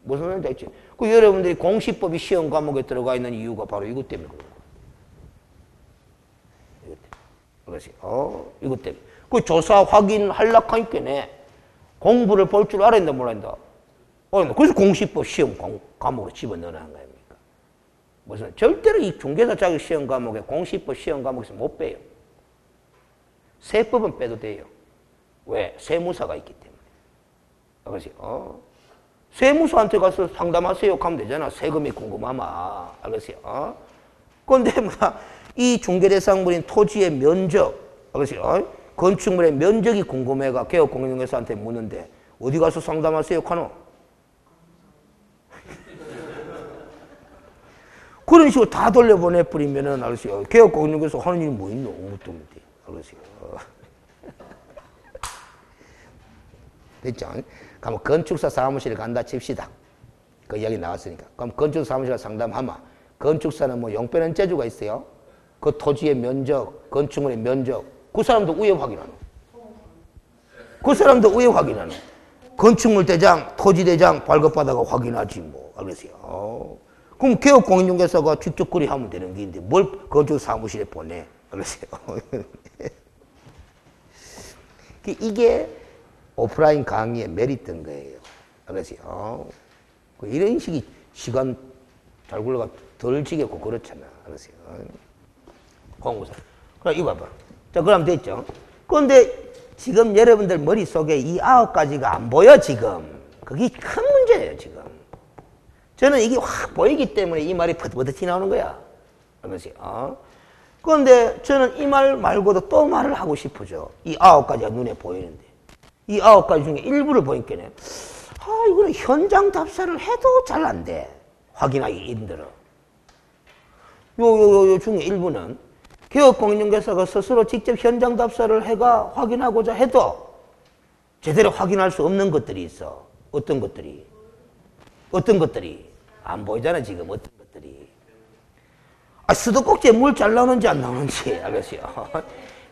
무슨 말인지 알지? 그 여러분들이 공시법이 시험 과목에 들어가 있는 이유가 바로 이것 때문에 그런 거야. 이것 때문에. 그렇지. 이것 때문에. 그 조사 확인하려니까네. 공부를 볼 줄 알아야 된다, 몰라야 된다. 그래서 공시법 시험 과목으로 집어넣는 거 아닙니까? 무슨, 절대로 이 중개사 자격 시험 과목에 공시법 시험 과목에서 못 빼요. 세법은 빼도 돼요. 왜? 세무사가 있기 때문에. 그렇지. 세무사한테 가서 상담하세요. 하면 되잖아. 세금이 궁금하마. 알겠어요? 그런데 이 중개대상물인 토지의 면적, 알겠어요? 건축물의 면적이 궁금해가 개업공인중개사한테 묻는데 어디 가서 상담하세요? 하노? 그런 식으로 다 돌려보내버리면은, 알겠어요? 개업공인중개사 하는 일이 뭐 있노? 아무것도 없는데. 알겠어요? 됐죠? 그럼 건축사 사무실에 간다 칩시다. 그 이야기 나왔으니까. 그럼 건축사 사무실에 상담하면 건축사는 뭐 용빼는 재주가 있어요. 그 토지의 면적, 건축물의 면적, 그 사람도 우회 확인하노. 그 사람도 우회 확인하노. 건축물 대장, 토지 대장 발급받아가 확인하지 뭐. 알겠어요? 그럼 개업공인중개사가 직접 그리 하면 되는 게 있는데 뭘 건축 사무실에 보내. 알겠어요? 이게 오프라인 강의의 메리트인 거예요. 알았어요? 이런 식이 시간 잘 굴러가 덜 지겠고 그렇잖아. 알았어요? 공부사. 그럼 이거 봐봐. 자, 그럼 됐죠? 그런데 지금 여러분들 머릿속에 이 9가지가 안 보여, 지금. 그게 큰 문제예요, 지금. 저는 이게 확 보이기 때문에 이 말이 퍼득퍼득 나오는 거야. 알았어요? 그런데 저는 이 말 말고도 또 말을 하고 싶어져. 이 9가지가 눈에 보이는데. 이 9가지 중에 일부를 보니까는, 이거는 현장 답사를 해도 잘 안 돼. 확인하기 힘들어. 요 중에 일부는 개업공인중개사가 스스로 직접 현장 답사를 해가 확인하고자 해도 제대로 확인할 수 없는 것들이 있어. 어떤 것들이? 안 보이잖아, 지금 어떤 것들이. 수도꼭지에 물 잘 나오는지 안 나오는지, 알겠어요?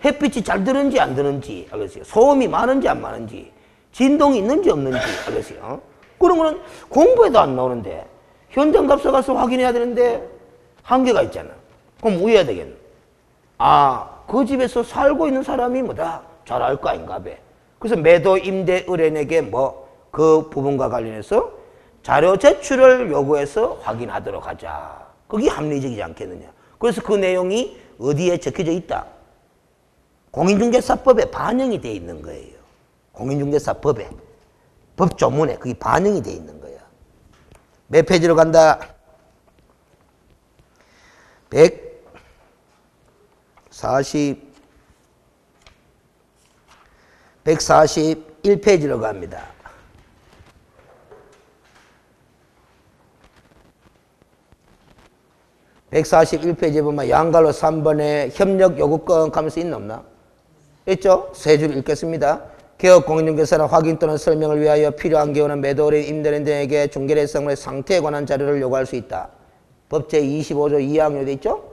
햇빛이 잘 드는지 안 드는지, 알겠어요? 소음이 많은지 안 많은지, 진동이 있는지 없는지, 알겠어요? 그런 거는 공부에도 안 나오는데, 현장 답사 가서 확인해야 되는데, 한계가 있잖아. 그럼 우회해야 되겠네. 그 집에서 살고 있는 사람이 뭐다? 잘 알 거 아닌가 봐. 그래서 매도, 임대, 의뢰인에게 그 부분과 관련해서 자료 제출을 요구해서 확인하도록 하자. 그게 합리적이지 않겠느냐. 그래서 그 내용이 어디에 적혀져 있다? 공인중개사법에 반영이 되어 있는 거예요. 공인중개사법에. 법조문에 그게 반영이 되어 있는 거야. 몇 페이지로 간다? 141페이지로 갑니다. 141페이지에 보면 양갈로 3번에 협력 요구권 하면서 있나 없나? 있죠? 세 줄 읽겠습니다. 개업공인중개사는 확인 또는 설명을 위하여 필요한 경우는 매도인 임대인 등에게 중개대상물의 상태에 관한 자료를 요구할 수 있다. 법 제25조 2항에 되어 있죠?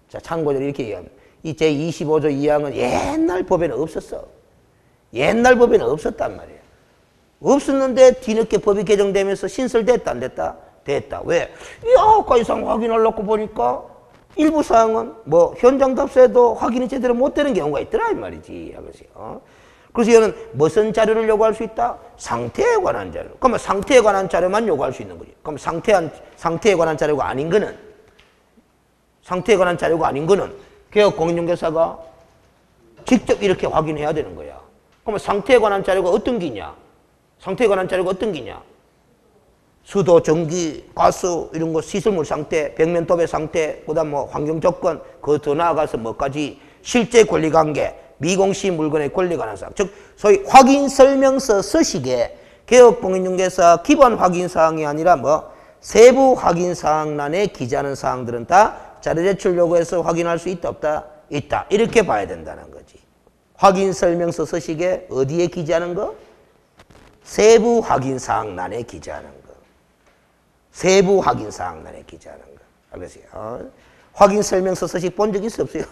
자, 참고로 이렇게 얘기합니다. 이 제25조 2항은 옛날 법에는 없었어. 옛날 법에는 없었단 말이에요. 없었는데 뒤늦게 법이 개정되면서 신설됐다, 안 됐다? 됐다. 왜? 이 9가지 사항 확인하려고 보니까 일부 사항은 현장 답사에도 확인이 제대로 못 되는 경우가 있더라, 이 말이지. 그래서 이거는 무슨 자료를 요구할 수 있다? 상태에 관한 자료. 그러면 상태에 관한 자료만 요구할 수 있는 거지. 그럼 상태에 관한 자료가 아닌 거는, 개업공인중개사가 직접 이렇게 확인해야 되는 거야. 그러면 상태에 관한 자료가 어떤 게냐? 수도, 전기, 가스 이런 거 시설물 상태, 벽면 도배 상태, 그다음 환경 조건, 그 더 나아가서 뭐까지 실제 권리 관계, 미공시 물건의 권리 관한 사항, 즉 소위 확인 설명서 서식에 개업공인중개사 기본 확인 사항이 아니라 세부 확인 사항란에 기재하는 사항들은 다 자료 제출 요구에서 확인할 수 있다 없다? 있다. 이렇게 봐야 된다는 거지. 확인 설명서 서식에 어디에 기재하는 거? 세부 확인 사항란에 기재하는 거. 세부 확인 사항란에 기재하는 거. 알겠어요? 확인 설명서 서식 본 적 있어 없어요?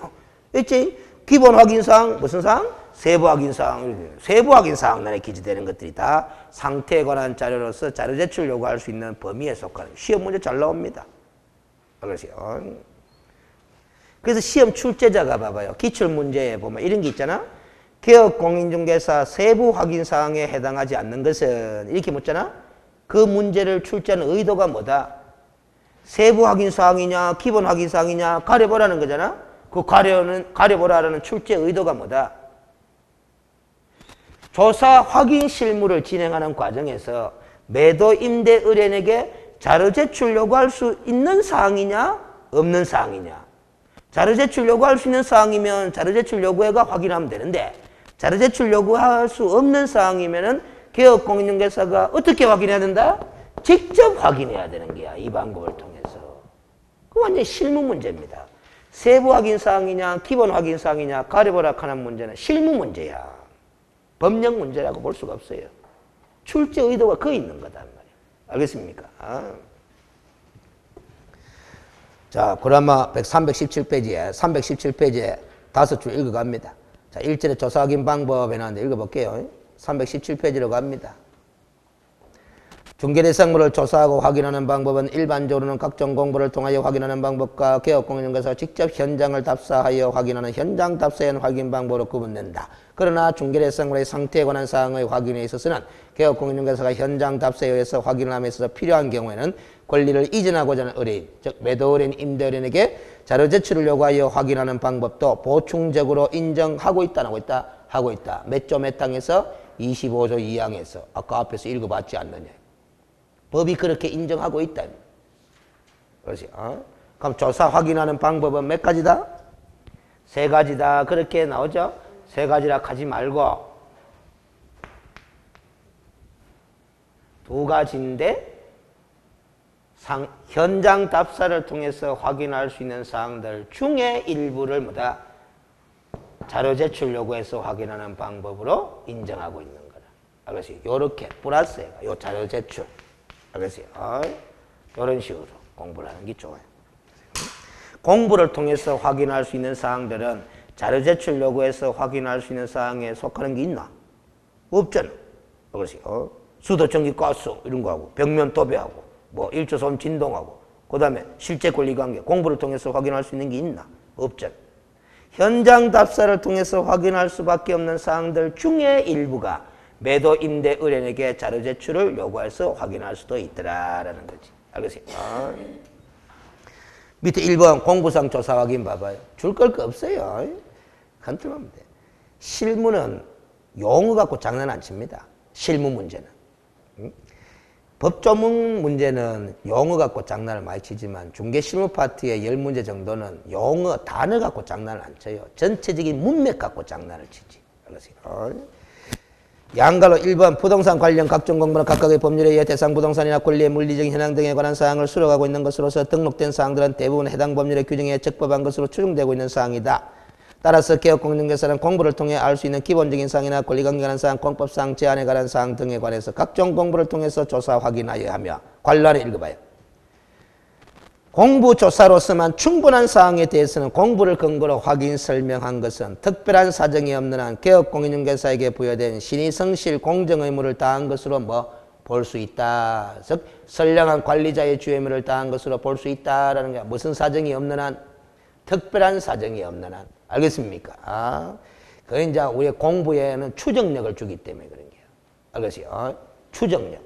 있지? 기본 확인 사항 무슨 사항? 세부 확인 사항. 세부 확인 사항란에 기재되는 것들이 다 상태에 관한 자료로서 자료 제출 요구할 수 있는 범위에 속하는 시험 문제 잘 나옵니다. 알겠어요? 그래서 시험 출제자가 봐봐요. 기출 문제에 보면 이런 게 있잖아. 개업 공인중개사 세부 확인 사항에 해당하지 않는 것은 이렇게 묻잖아. 그 문제를 출제하는 의도가 뭐다? 세부 확인 사항이냐 기본 확인 사항이냐 가려보라는 거잖아. 그 가려보라는 출제 의도가 뭐다? 조사 확인 실무를 진행하는 과정에서 매도 임대 의뢰인에게 자료 제출 요구할 수 있는 사항이냐 없는 사항이냐. 자료 제출 요구할 수 있는 사항이면 자료 제출 요구해가 확인하면 되는데 자료 제출 요구할 수 없는 사항이면은 개업 공인중개사가 어떻게 확인해야 된다? 직접 확인해야 되는 거야. 이 방법을 통해서. 그 완전히 실무 문제입니다. 세부 확인 사항이냐 기본 확인 사항이냐 가려보라 하는 문제는 실무 문제야. 법령 문제라고 볼 수가 없어요. 출제 의도가 거의 있는 거단 말이야. 알겠습니까? 자, 그라마 317페이지에 317페이지에 5줄 읽어갑니다. 자, 1절에 조사 확인 방법 해놨는데 읽어볼게요. 317페이지로 갑니다. 중개대상물을 조사하고 확인하는 방법은 일반적으로는 각종 공부를 통하여 확인하는 방법과 개업공인중개사가 직접 현장을 답사하여 확인하는 현장 답사연 확인 방법으로 구분된다. 그러나 중개대상물의 상태에 관한 사항의 확인에 있어서는 개업공인중개사가 현장 답사에 의해서 확인을 함에 있어서 필요한 경우에는 권리를 이전하고자 하는 의뢰인, 즉 매도 의뢰인, 임대 의뢰인에게 자료 제출을 요구하여 확인하는 방법도 보충적으로 인정하고 있다, 안 하고 있다? 하고 있다. 몇 조 몇 항에서? 25조 2항에서. 아까 앞에서 읽어봤지 않느냐. 법이 그렇게 인정하고 있다. 그렇지? 그럼 조사 확인하는 방법은 몇 가지다? 3가지다. 그렇게 나오죠? 3가지라 하지 말고 2가지인데 현장 답사를 통해서 확인할 수 있는 사항들 중에 일부를 뭐다? 자료 제출 요구해서 확인하는 방법으로 인정하고 있는 거다. 알겠어요? 요렇게 플러스요. 요 자료 제출. 알겠어요? 이런 식으로 공부를 하는 게 좋아요. 공부를 통해서 확인할 수 있는 사항들은 자료 제출 요구해서 확인할 수 있는 사항에 속하는 게 있나? 없잖아. 알겠어요? 수도, 전기, 가스 이런 거하고 벽면 도배하고 뭐 일조소음 진동하고 그 다음에 실제 권리관계 공부를 통해서 확인할 수 있는 게 있나? 없잖아. 현장 답사를 통해서 확인할 수밖에 없는 사항들 중에 일부가 매도 임대 의뢰인에게 자료 제출을 요구해서 확인할 수도 있더라라는 거지. 알겠어요? 밑에 1번 공부상 조사 확인 봐봐요. 줄 걸 거 없어요. 간단하면 돼. 실무는 용어 갖고 장난 안 칩니다. 실무 문제는. 법조문 문제는 용어 갖고 장난을 많이 치지만 중개실무 파트의 10문제 정도는 용어, 단어 갖고 장난을 안 쳐요. 전체적인 문맥 갖고 장난을 치지. 알겠어요? 양가로 1번 부동산 관련 각종 공부는 각각의 법률에 의해 대상 부동산이나 권리의 물리적인 현황 등에 관한 사항을 수록하고 있는 것으로서 등록된 사항들은 대부분 해당 법률의 규정에 적법한 것으로 추정되고 있는 사항이다. 따라서 개업공인중개사는 공부를 통해 알 수 있는 기본적인 사항이나 권리관계에 관한 사항, 공법상 제한에 관한 사항 등에 관해서 각종 공부를 통해서 조사 확인하여 하며 관란을 읽어봐요. 공부조사로서만 충분한 사항에 대해서는 공부를 근거로 확인 설명한 것은 특별한 사정이 없는 한 개업공인중개사에게 부여된 신의성실 공정의무를 다한 것으로 볼 수 있다. 즉 선량한 관리자의 주의의무를 다한 것으로 볼 수 있다라는 거야. 무슨 사정이 없는 한? 특별한 사정이 없는 한. 알겠습니까? 그게 이제 우리 공부에는 추정력을 주기 때문에 그런 거예요. 알겠어요? 추정력.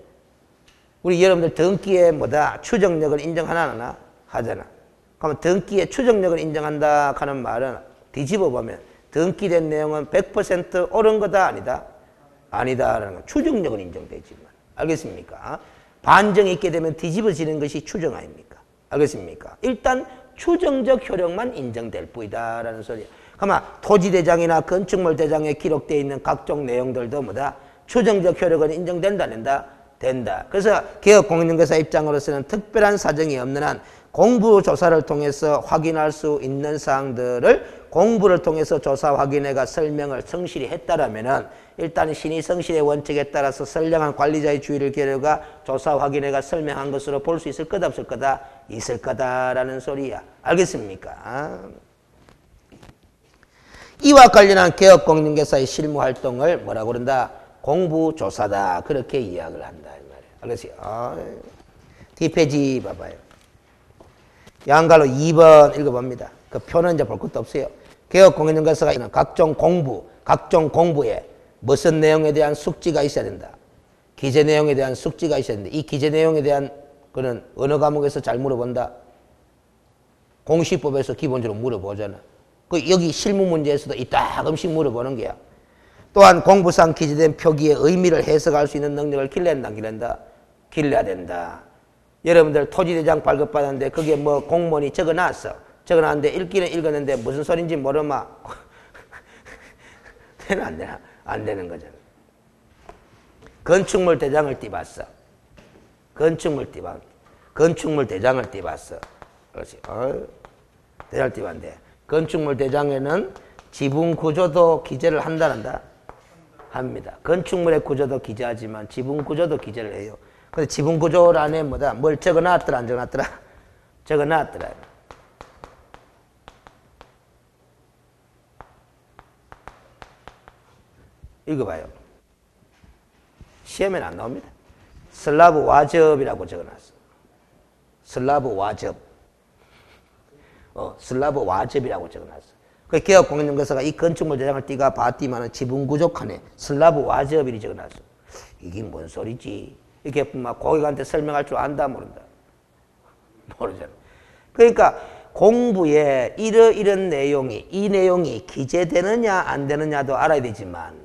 우리 여러분들 등기에 추정력을 인정하나 안 하나? 하잖아. 그러면 등기에 추정력을 인정한다 하는 말은 뒤집어 보면 등기된 내용은 100% 옳은 거다 아니다? 아니다라는 건 추정력은 인정되지만. 알겠습니까? 반정이 있게 되면 뒤집어지는 것이 추정 아닙니까? 알겠습니까? 일단 추정적 효력만 인정될 뿐이다라는 소리야. 그러면 토지대장이나 건축물 대장에 기록되어 있는 각종 내용들도 추정적 효력은 인정된다, 안 된다? 된다. 그래서 개업공인중개사 입장으로서는 특별한 사정이 없는 한 공부조사를 통해서 확인할 수 있는 사항들을 공부를 통해서 조사 확인해가 설명을 성실히 했다라면은 일단 신의 성실의 원칙에 따라서 선량한 관리자의 주의를 기울여가 조사 확인해가 설명한 것으로 볼 수 있을 거다 없을 거다? 있을 거다라는 소리야. 알겠습니까? 이와 관련한 개업공인중개사의 실무활동을 뭐라고 그런다? 공부조사다. 그렇게 이야기를 한다. 이 말이에요. 알겠어요? 뒷페이지 봐봐요. 양갈로 2번 읽어봅니다. 그 표는 이제 볼 것도 없어요. 개업공인중개사가 있는 각종 공부에 무슨 내용에 대한 숙지가 있어야 된다. 기재 내용에 대한 숙지가 있어야 된다. 이 기재 내용에 대한 그는 어느 과목에서 잘 물어본다? 공시법에서 기본적으로 물어보잖아. 그 여기 실무 문제에서도 이따금씩 물어보는 거야. 또한 공부상 기재된 표기의 의미를 해석할 수 있는 능력을 길러야 된다, 안 길러야 길러야 된다. 여러분들 토지대장 발급받았는데 그게 뭐 공무원이 적어놨어. 적어놨는데 읽기는 읽었는데 무슨 소린지 모르마. 되나 안 되나? 안 되는 거잖아. 건축물 대장을 띄봤어. 건축물 대장을 띄봤어. 그렇지. 대장을 띄봤는데 건축물 대장에는 지붕 구조도 기재를 한다. 합니다. 건축물의 구조도 기재하지만 지붕 구조도 기재를 해요. 근데 지붕 구조란에 뭐다? 뭘 적어놨더라, 안 적어놨더라? 적어놨더라. 읽어봐요. 시험에는 안 나옵니다. 슬라브 와접이라고 적어놨어. 슬라브 와접. 슬라브 와접이라고 적어놨어. 그 개업공인중개사가 이 건축물 대장을 띠가 봤디만은 지붕 구조 칸에 슬라브 와접이리 적어놨어. 이게 뭔 소리지? 이렇게 막 고객한테 설명할 줄 안다, 모른다? 모르잖아. 그러니까 공부에 이런 내용이, 이 내용이 기재되느냐 안 되느냐도 알아야 되지만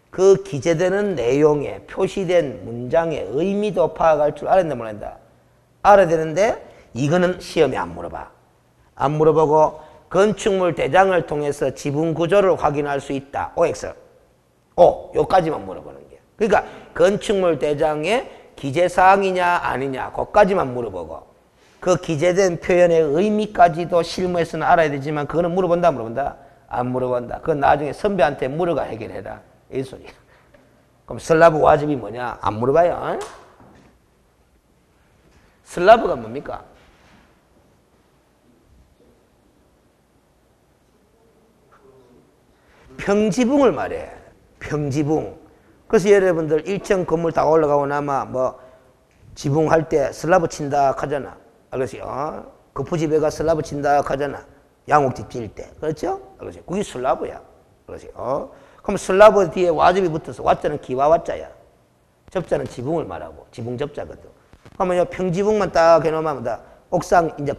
그 기재되는 내용에 표시된 문장의 의미도 파악할 줄 알아야 된다, 모른다? 알아야 되는데 이거는 시험에 안 물어봐. 안 물어보고 건축물 대장을 통해서 지붕 구조를 확인할 수 있다. OX. 요까지만 물어보는 거야. 그러니까 건축물 대장의 기재사항이냐 아니냐 그것까지만 물어보고 그 기재된 표현의 의미까지도 실무에서는 알아야 되지만 그거는 물어본다? 안 물어본다. 그건 나중에 선배한테 물어가 해결해라. 이 소리야. 그럼 슬라브 와집이 뭐냐? 안 물어봐요. 슬라브가 뭡니까? 평지붕을 말해. 평지붕. 그래서 여러분들 1층 건물 다 올라가고 나마 뭐 지붕할 때 슬라브 친다 하잖아. 알겠어요? 거푸집애가 슬라브 친다 하잖아. 양옥집 지을 때. 그렇죠? 알겠어요? 그게 슬라브야. 알겠어요? 그럼 슬라브 뒤에 와접이 붙어서 와자는 기와 와자야. 접자는 지붕을 말하고 지붕 접자거든. 그러면 평지붕만 딱 해놓으면 뭐다? 옥상 이제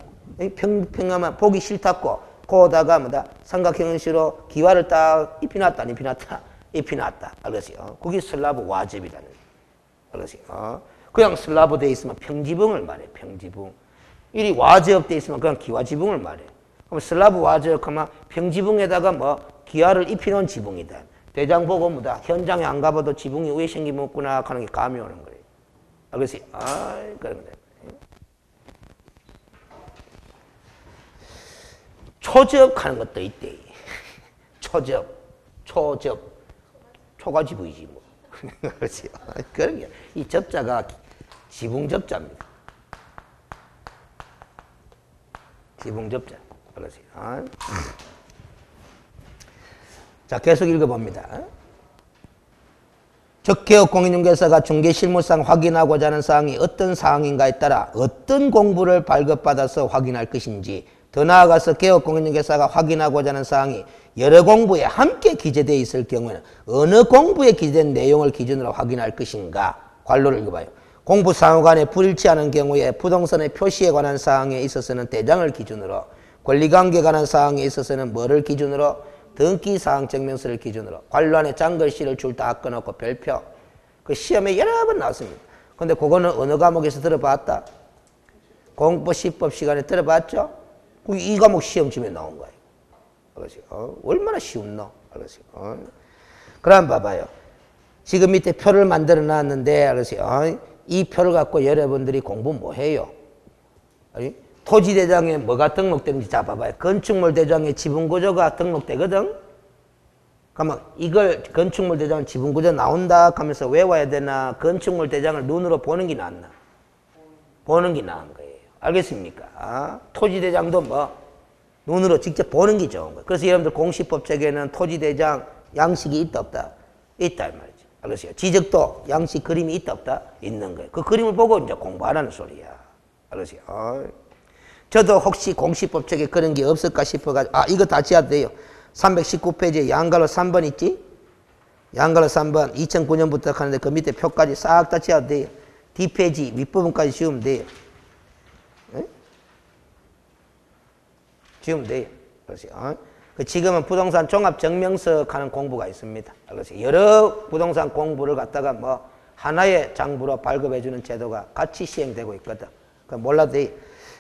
평평하면 보기 싫다고 거다가 뭐다? 삼각형식으로 기와를 딱 입혀놨다, 안 입혀놨다? 입혀놨다. 알겠어요? 그게 슬라브 와접이라는 거예요. 알겠어요? 그냥 슬라브 돼 있으면 평지붕을 말해, 평지붕. 이리 와접 돼 있으면 그냥 기와지붕을 말해. 그럼 슬라브 와접 하면 평지붕에다가 뭐 기와를 입혀놓은 지붕이다. 대장 보고 뭐다? 현장에 안 가봐도 지붕이 왜 생기면 없구나 하는 게 감이 오는 거예요. 알겠어요? 그런 거다. 초접하는 것도 있대. 초접. 초가지 보이지 뭐. 그렇지. 그런 게. 이 접자가 지붕 접자입니다. 지붕 접자. 그렇지. 자, 계속 읽어봅니다. 적개업공인중개사가 중개실무상 확인하고자 하는 사항이 어떤 사항인가에 따라 어떤 공부를 발급받아서 확인할 것인지, 더 나아가서 개업공인중개사가 확인하고자 하는 사항이 여러 공부에 함께 기재되어 있을 경우에는 어느 공부에 기재된 내용을 기준으로 확인할 것인가. 관로를 읽어봐요. 공부 사항 간에 불일치하는 경우에 부동산의 표시에 관한 사항에 있어서는 대장을 기준으로, 권리관계에 관한 사항에 있어서는 뭐를 기준으로? 등기사항증명서를 기준으로. 관로 안에 장글씨를 줄 다 꺼놓고 별표. 그 시험에 여러 번 나왔습니다. 근데 그거는 어느 과목에서 들어봤다? 공부시법 시간에 들어봤죠? 이 과목 시험쯤에 나온 거예요. 알겠어요? 얼마나 쉬운노? 알겠어요? 그럼 봐봐요. 지금 밑에 표를 만들어 놨는데, 알겠어요? 이 표를 갖고 여러분들이 공부 뭐 해요? 아니? 토지대장에 뭐가 등록되는지 잡아봐요. 건축물 대장에 지분구조가 등록되거든? 그러면 이걸 건축물 대장 지분구조 나온다 하면서 외워야 되나? 건축물 대장을 눈으로 보는 게 낫나? 보는 게 나은 거예요. 알겠습니까? 아? 토지대장도 뭐 눈으로 직접 보는 게 좋은 거예요. 그래서 여러분들 공시법책에는 토지대장 양식이 있다 없다? 있다 이 말이죠. 알겠어요? 지적도 양식 그림이 있다 없다? 있는 거예요. 그 그림을 보고 이제 공부하라는 소리야. 알겠어요? 저도 혹시 공시법책에 그런 게 없을까 싶어가지고 이거 다 지어도 돼요. 319페이지에 양갈로 3번 있지? 양갈로 3번 2009년부터 하는데 그 밑에 표까지 싹 다 지어도 돼요. 뒷페이지 윗부분까지 지우면 돼요. 네? 지우면 돼요. 그렇죠? 지금은 부동산 종합증명서 하는 공부가 있습니다. 그렇죠? 여러 부동산 공부를 갖다가 뭐 하나의 장부로 발급해주는 제도가 같이 시행되고 있거든. 몰라도 돼요.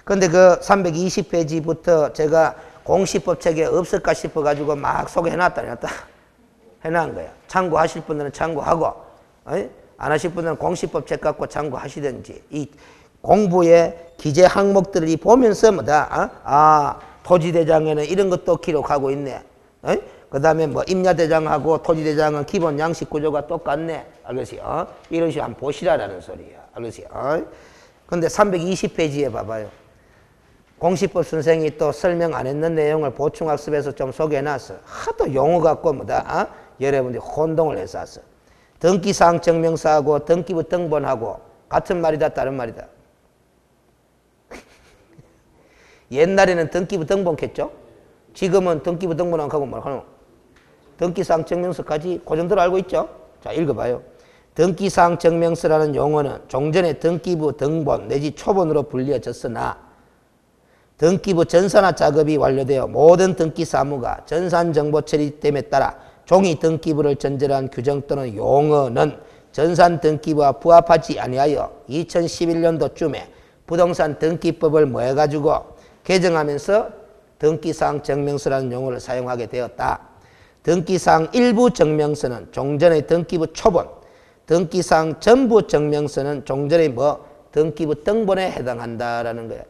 근데 그 320페이지부터 제가 공시법책에 없을까 싶어가지고 막 소개해놨다, 해놓은 거야. 참고하실 분들은 참고하고, 안 하실 분들은 공시법책 갖고 참고하시든지, 이 공부의 기재 항목들을 보면서 뭐다, 토지대장에는 이런 것도 기록하고 있네. 그 다음에 뭐 임야대장하고 토지대장은 기본 양식 구조가 똑같네. 알겠어요? 이런 식으로 한번 보시라라는 소리야. 알겠어요? 근데 320페이지에 봐봐요. 공시법 선생이 또 설명 안 했는 내용을 보충학습에서 좀 소개해놨어. 하도 용어 갖고 뭐다, 여러분들이 혼동을 했었어. 등기사항 증명서하고 등기부 등본하고 같은 말이다, 다른 말이다. 옛날에는 등기부 등본했죠. 지금은 등기부 등본 안 하고 뭐 하노? 등기사항 증명서까지 그 정도로 알고 있죠. 자, 읽어봐요. 등기사항 증명서라는 용어는 종전에 등기부 등본 내지 초본으로 불려졌으나 등기부 전산화 작업이 완료되어 모든 등기 사무가 전산정보 처리됨에 따라 종이 등기부를 전제한 규정 또는 용어는 전산 등기부와 부합하지 아니하여 2011년도쯤에 부동산 등기법을 모해가지고 개정하면서 등기사항 증명서라는 용어를 사용하게 되었다. 등기사항 일부 증명서는 종전의 등기부 초본, 등기사항 전부 증명서는 종전의 등기부 등본에 해당한다라는 거예요.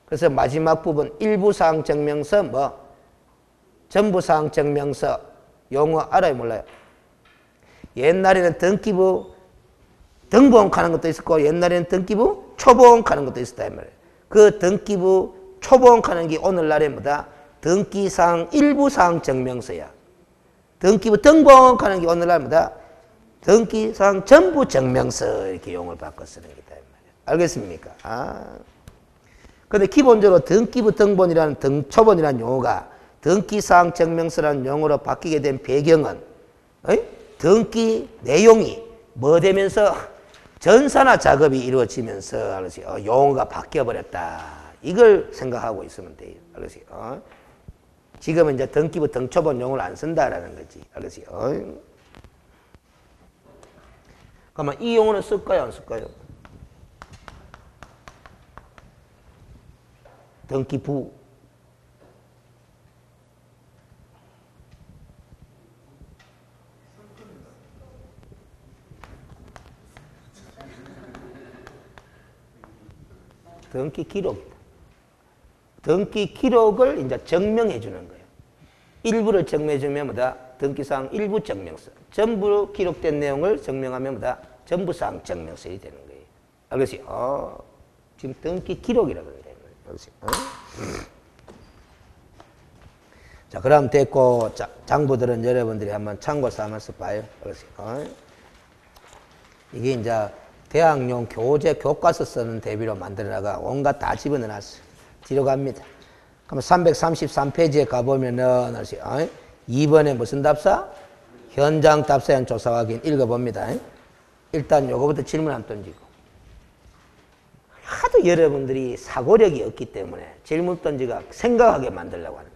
그래서 마지막 부분 일부사항 증명서 전부사항 증명서 용어 알아요 몰라요? 옛날에는 등기부 등본 하는 것도 있었고 옛날에는 등기부 초본 하는 것도 있었다 이 말이에요. 그 등기부 초본 하는 게 오늘날에 뭐다? 등기사항 일부사항 증명서야. 등기부 등본 하는 게 오늘날 뭐다? 등기사항 전부 증명서 이렇게 용어를 바꿔 쓰는 게다 이 말이에요. 알겠습니까? 근데 기본적으로 등기부 등본이라는 초본이라는 용어가 등기사항 증명서라는 용어로 바뀌게 된 배경은 등기 내용이 뭐 되면서 전산화 작업이 이루어지면서 알았어요? 용어가 바뀌어버렸다. 이걸 생각하고 있으면 돼요. 알았어요? 지금은 이제 등기부 등초본 용어를 안 쓴다라는 거지. 알았어요? 그러면 이 용어는 쓸까요? 안 쓸까요? 등기부 등기 기록이다. 등기 기록을 이제 증명해 주는 거예요. 일부를 증명해 주면 뭐다? 등기사항 일부 증명서. 전부 기록된 내용을 증명하면 뭐다? 전부사항 증명서이 되는 거예요. 알겠어요? 지금 등기 기록이라고 그래요. 자, 그럼 됐고, 장부들은 여러분들이 한번 참고 삼아서 봐요. 이게 이제 대학용 교재 교과서 쓰는 대비로 만들어다가 온갖 다 집어넣어놨어요. 뒤로 갑니다. 그럼 333페이지에 가보면은, 2번에 무슨 답사? 현장 답사형 조사 확인 읽어봅니다. 일단 요거부터 질문 안 던지고. 하도 여러분들이 사고력이 없기 때문에 질문 던지가 생각하게 만들려고 하는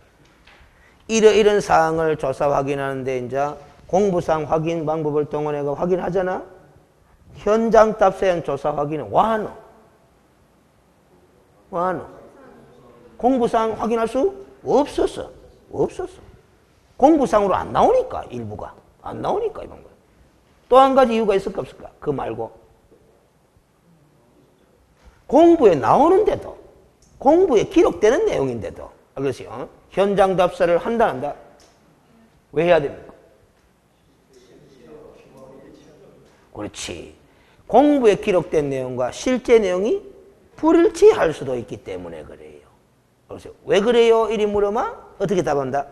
거예요. 이런 사항을 조사 확인하는데 이제 공부상 확인 방법을 동원해서 확인하잖아. 현장 답사형 조사 확인은 와노. 공부상 확인할 수 없었어. 공부상으로 안 나오니까 일부가 안 나오니까 이 방법. 또 한 가지 이유가 있을까 없을까? 그 말고 공부에 나오는데도, 공부에 기록되는 내용인데도, 알겠어요? 현장 답사를 한다, 한다? 왜 해야 됩니까? 그렇지. 공부에 기록된 내용과 실제 내용이 불일치할 수도 있기 때문에 그래요. 그래서 왜 그래요? 이리 물어봐? 어떻게 답한다?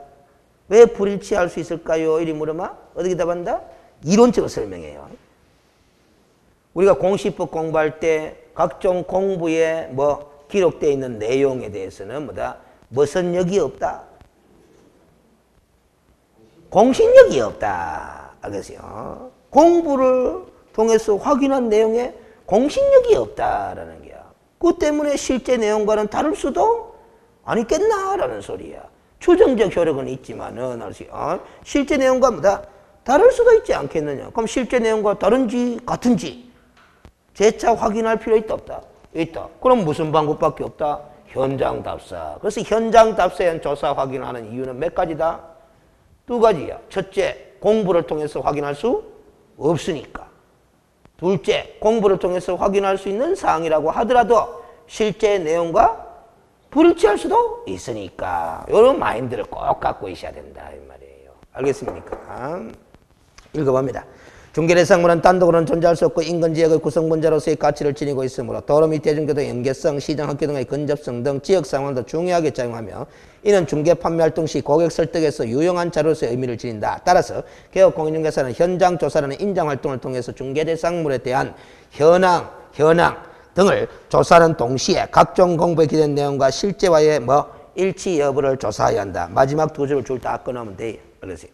왜 불일치할 수 있을까요? 이리 물어봐? 어떻게 답한다? 이론적으로 설명해요. 우리가 공시법 공부할 때 각종 공부에 뭐 기록되어 있는 내용에 대해서는 뭐다? 무선력이 없다. 공신력이 없다. 알겠어요? 공부를 통해서 확인한 내용에 공신력이 없다라는 거야. 그 때문에 실제 내용과는 다를 수도 아니겠나라는 소리야. 추정적 효력은 있지만은 실제 내용과 뭐다? 다를 수도 있지 않겠느냐. 그럼 실제 내용과 다른지 같은지 재차 확인할 필요 있다 없다? 있다. 그럼 무슨 방법밖에 없다? 현장 답사. 그래서 현장 답사에 조사 확인하는 이유는 몇 가지다? 두 가지야. 첫째, 공부를 통해서 확인할 수 없으니까. 둘째, 공부를 통해서 확인할 수 있는 사항이라고 하더라도 실제 내용과 불일치할 수도 있으니까 이런 마인드를 꼭 갖고 있어야 된다 이 말이에요. 알겠습니까? 읽어봅니다. 중개대상물은 단독으로는 존재할 수 없고 인근지역의 구성분자로서의 가치를 지니고 있으므로 도로 및 대중교통의 연계성, 시장학교 등의 근접성 등 지역상황도 중요하게 작용하며 이는 중개 판매활동 시 고객 설득에서 유용한 자료로서의 의미를 지닌다. 따라서 개업공인중개사는 현장 조사라는 임장활동을 통해서 중개대상물에 대한 현황 등을 조사하는 동시에 각종 공부에 기대된 내용과 실제와의 일치 여부를 조사해야 한다. 마지막 두 줄을 줄 다 끊으면 돼. 그러세요.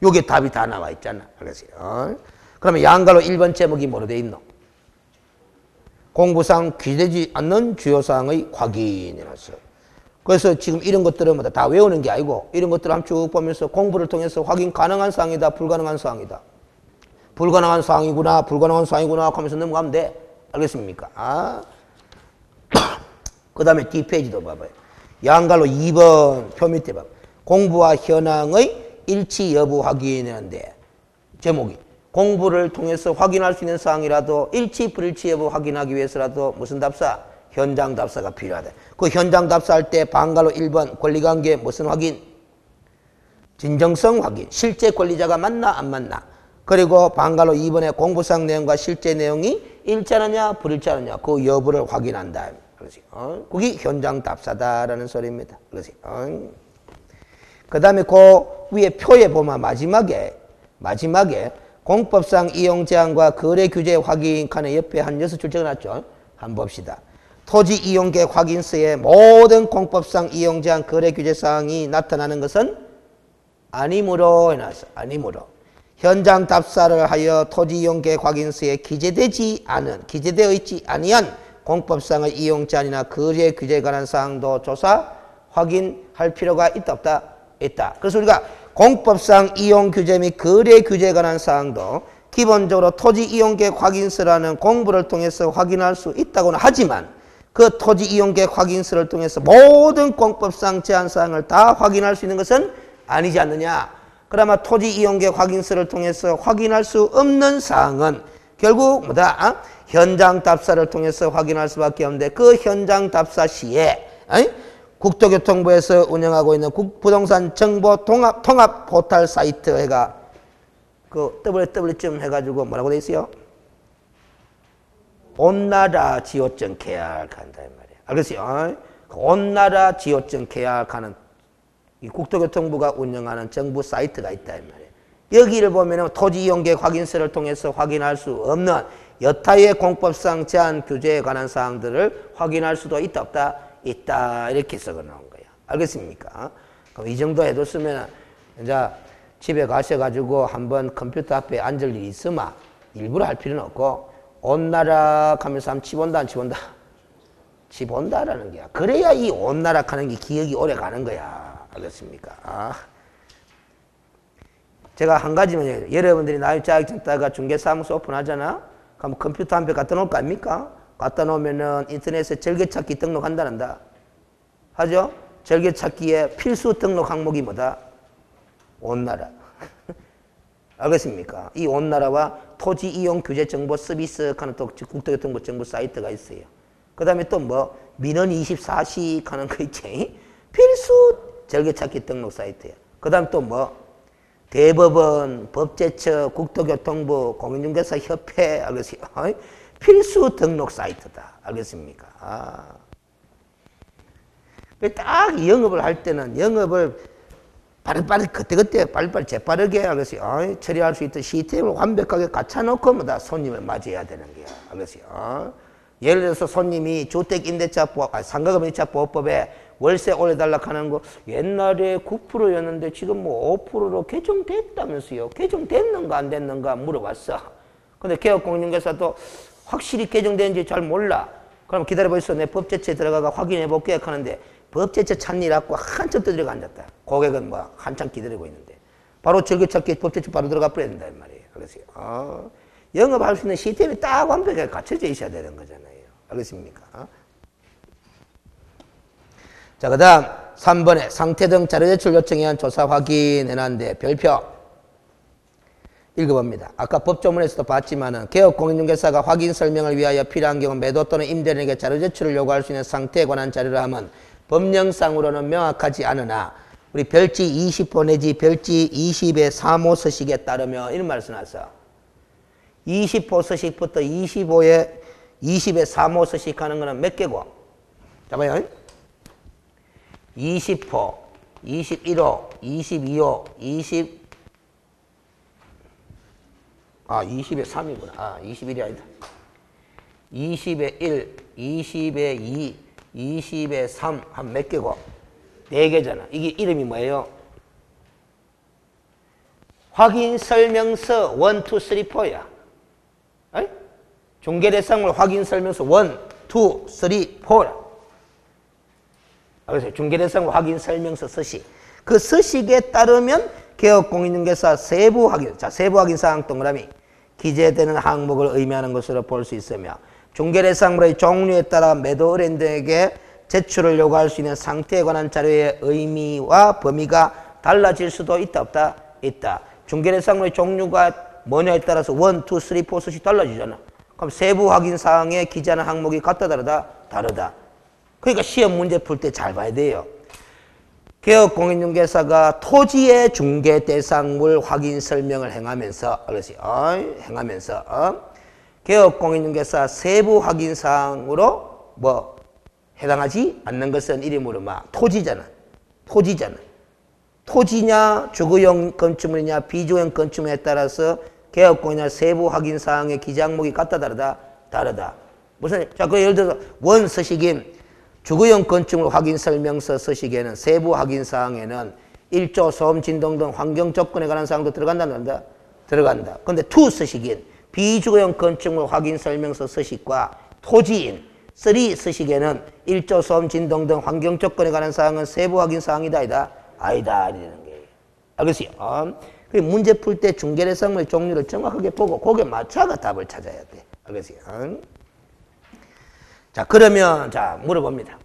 요게 답이 다 나와 있잖아. 그러세요. 그러면 양가로 1번 제목이 뭐로 돼 있노? 공부상 기대지 않는 주요사항의 확인이라서. 그래서 지금 이런 것들은 다 외우는 게 아니고 이런 것들을 한번 쭉 보면서 공부를 통해서 확인 가능한 사항이다, 불가능한 사항이다. 불가능한 사항이구나, 불가능한 사항이구나 하면서 넘어가면 돼. 알겠습니까? 그 다음에 뒷페이지도 봐봐요. 양갈로 2번 표 밑에 봐봐요. 공부와 현황의 일치 여부 확인하는데 제목이 공부를 통해서 확인할 수 있는 사항이라도 일치 불일치 여부 확인하기 위해서라도 무슨 답사? 현장 답사가 필요하다. 그 현장 답사할 때 방갈로 1번 권리관계 무슨 확인? 진정성 확인. 실제 권리자가 맞나 안 맞나? 그리고 방갈로 2번에 공부상 내용과 실제 내용이 일치하느냐 불일치하느냐 그 여부를 확인한다. 그게 현장 답사다라는 소리입니다. 그 다음에 그 위에 표에 보면 마지막에 공법상 이용 제한과 거래 규제 확인 칸에 옆에 한 6줄 적어놨죠. 한번 봅시다. 토지 이용 계획 확인서에 모든 공법상 이용 제한 거래 규제 사항이 나타나는 것은 아니므로 해놨어. 아니므로. 현장 답사를 하여 토지 이용 계획 확인서에 기재되어 있지 아니한 공법상의 이용 제한이나 거래 규제에 관한 사항도 조사 확인할 필요가 있다 없다? 있다. 그래서 우리가 공법상 이용 규제 및 거래 규제에 관한 사항도 기본적으로 토지 이용 계획 확인서라는 공부를 통해서 확인할 수 있다고는 하지만 그 토지 이용 계획 확인서를 통해서 모든 공법상 제한 사항을 다 확인할 수 있는 것은 아니지 않느냐. 그러면 토지 이용 계획 확인서를 통해서 확인할 수 없는 사항은 결국 뭐다? 현장 답사를 통해서 확인할 수밖에 없는데 그 현장 답사 시에 국토교통부에서 운영하고 있는 부동산 정보 통합 포털 사이트가 그 www 해가지고 뭐라고 돼 있어요? 온나라 지오증 계약한다 이 말이에요. 알겠어요? 온나라 지오증 계약하는 이 국토교통부가 운영하는 정부 사이트가 있다 이 말이에요. 여기를 보면은 토지 이용 계획 확인서를 통해서 확인할 수 없는 여타의 공법상 제한 규제에 관한 사항들을 확인할 수도 있다 없다? 있다 이렇게 적어 놓은 거야. 알겠습니까? 그럼 이 정도 해뒀으면 이제 집에 가셔가지고 한번 컴퓨터 앞에 앉을 일이 있으면 일부러 할 필요는 없고 온나락 하면서 한번 치본다 안 치본다? 치본다라는 거야. 그래야 이 온나락 하는 게 기억이 오래 가는 거야. 알겠습니까? 제가 한 가지만 여러분들이 나이 자격증 따가 중개사무소 오픈하잖아? 그럼 컴퓨터 한 대 갖다 놓을 거 아닙니까? 갖다 놓으면은 인터넷에 절개찾기 등록한다는다. 하죠? 절개찾기에 필수 등록 항목이 뭐다? 온나라. 알겠습니까? 이 온나라와 토지 이용 규제 정보 서비스 하는 또 국토교통부 정부 사이트가 있어요. 그 다음에 또 뭐 민원 24시 하는 거 있지. 필수 절개찾기 등록 사이트야. 그 다음 또 뭐 대법원, 법제처, 국토교통부, 공인중개사 협회, 알겠어요? 필수 등록 사이트다. 알겠습니까? 딱 영업을 할 때는 영업을 빠르빠르 그때그때 빨리빨리 재빠르게 알겠어요? 처리할 수 있던 시스템을 완벽하게 갖춰놓고 뭐다 손님을 맞이해야 되는 거야. 알겠어요? 예를 들어서 손님이 주택임대차보호, 상가금임대차 보호법에 월세 올려달라 하는 거 옛날에 9%였는데 지금 뭐 5%로 개정됐다면서요. 개정됐는가 안 됐는가 물어봤어. 근데 개업공인중개사도 확실히 개정된지 잘 몰라. 그럼 기다려보겠어. 내 법제처에 들어가가 확인해볼게 하는데 법제처 찾느라고 한참 떠들어가 앉았다. 고객은 뭐 한참 기다리고 있는데 바로 절개찾기 법제처 바로 들어가 버려야 된다 이 말이에요. 그래서 영업할 수 있는 시스템이 딱 완벽하게 갖춰져 있어야 되는 거잖아요. 알겠습니까? 자, 그 다음 3번에 상태 등 자료제출 요청에 의한 조사 확인해놨는데 별표 읽어봅니다. 아까 법조문에서도 봤지만은 개업공인중개사가 확인 설명을 위하여 필요한 경우 매도 또는 임대인에게 자료제출을 요구할 수 있는 상태에 관한 자료를 하면 법령상으로는 명확하지 않으나 우리 별지 20호 내지 별지 20의 3호 서식에 따르면 이런 말을 써놨어. 20호 서식부터 25의 20의 3호 서식 하는 거는 몇 개고? 잡아요. 20호, 21호, 22호, 20의 3이구나. 21이 아니다. 20의 1, 20의 2, 20의 3, 한 몇 개고? 4개잖아. 이게 이름이 뭐예요? 확인설명서 1, 2, 3, 4야. 중개대상물 확인설명서 1, 2, 3, 4야. 그래서 중개대상물 확인설명서 서식. 그 서식에 따르면 개업공인중개사 세부 확인, 자, 세부 확인 사항 동그라미 기재되는 항목을 의미하는 것으로 볼 수 있으며 중개대상물의 종류에 따라 매도 의뢰인에게 제출을 요구할 수 있는 상태에 관한 자료의 의미와 범위가 달라질 수도 있다 없다? 있다. 중개대상물의 종류가 뭐냐에 따라서 1, 2, 3, 4 서식 달라지잖아. 그럼 세부 확인 사항에 기재하는 항목이 같다 다르다? 다르다. 그러니까 시험 문제 풀 때 잘 봐야 돼요. 개업공인중개사가 토지의 중개대상물 확인 설명을 행하면서 개업공인중개사 세부 확인 사항으로 뭐 해당하지 않는 것은 이름으로 막 토지잖아. 토지냐 주거용 건축물이냐 비주거용 건축물에 따라서 개업공인이나 세부 확인 사항의 기재 항목이 같다 다르다? 다르다. 무슨 자, 그 예를 들어서 원 서식인 주거용 건축물 확인 설명서 서식에는 세부 확인 사항에는 일조, 소음, 진동 등 환경 조건에 관한 사항도 들어간다 안 들어간다? 들어간다. 근데 투 서식인 비주거용 건축물 확인 설명서 서식과 토지인 3 서식에는 일조, 소음, 진동 등 환경 조건에 관한 사항은 세부 확인 사항이다 아니다? 아니다 이러는 거예요. 알겠어요? 문제 풀 때 중개대상물의 종류를 정확하게 보고 거기에 맞춰서 답을 찾아야 돼. 알겠어요? 자, 그러면 자 물어봅니다.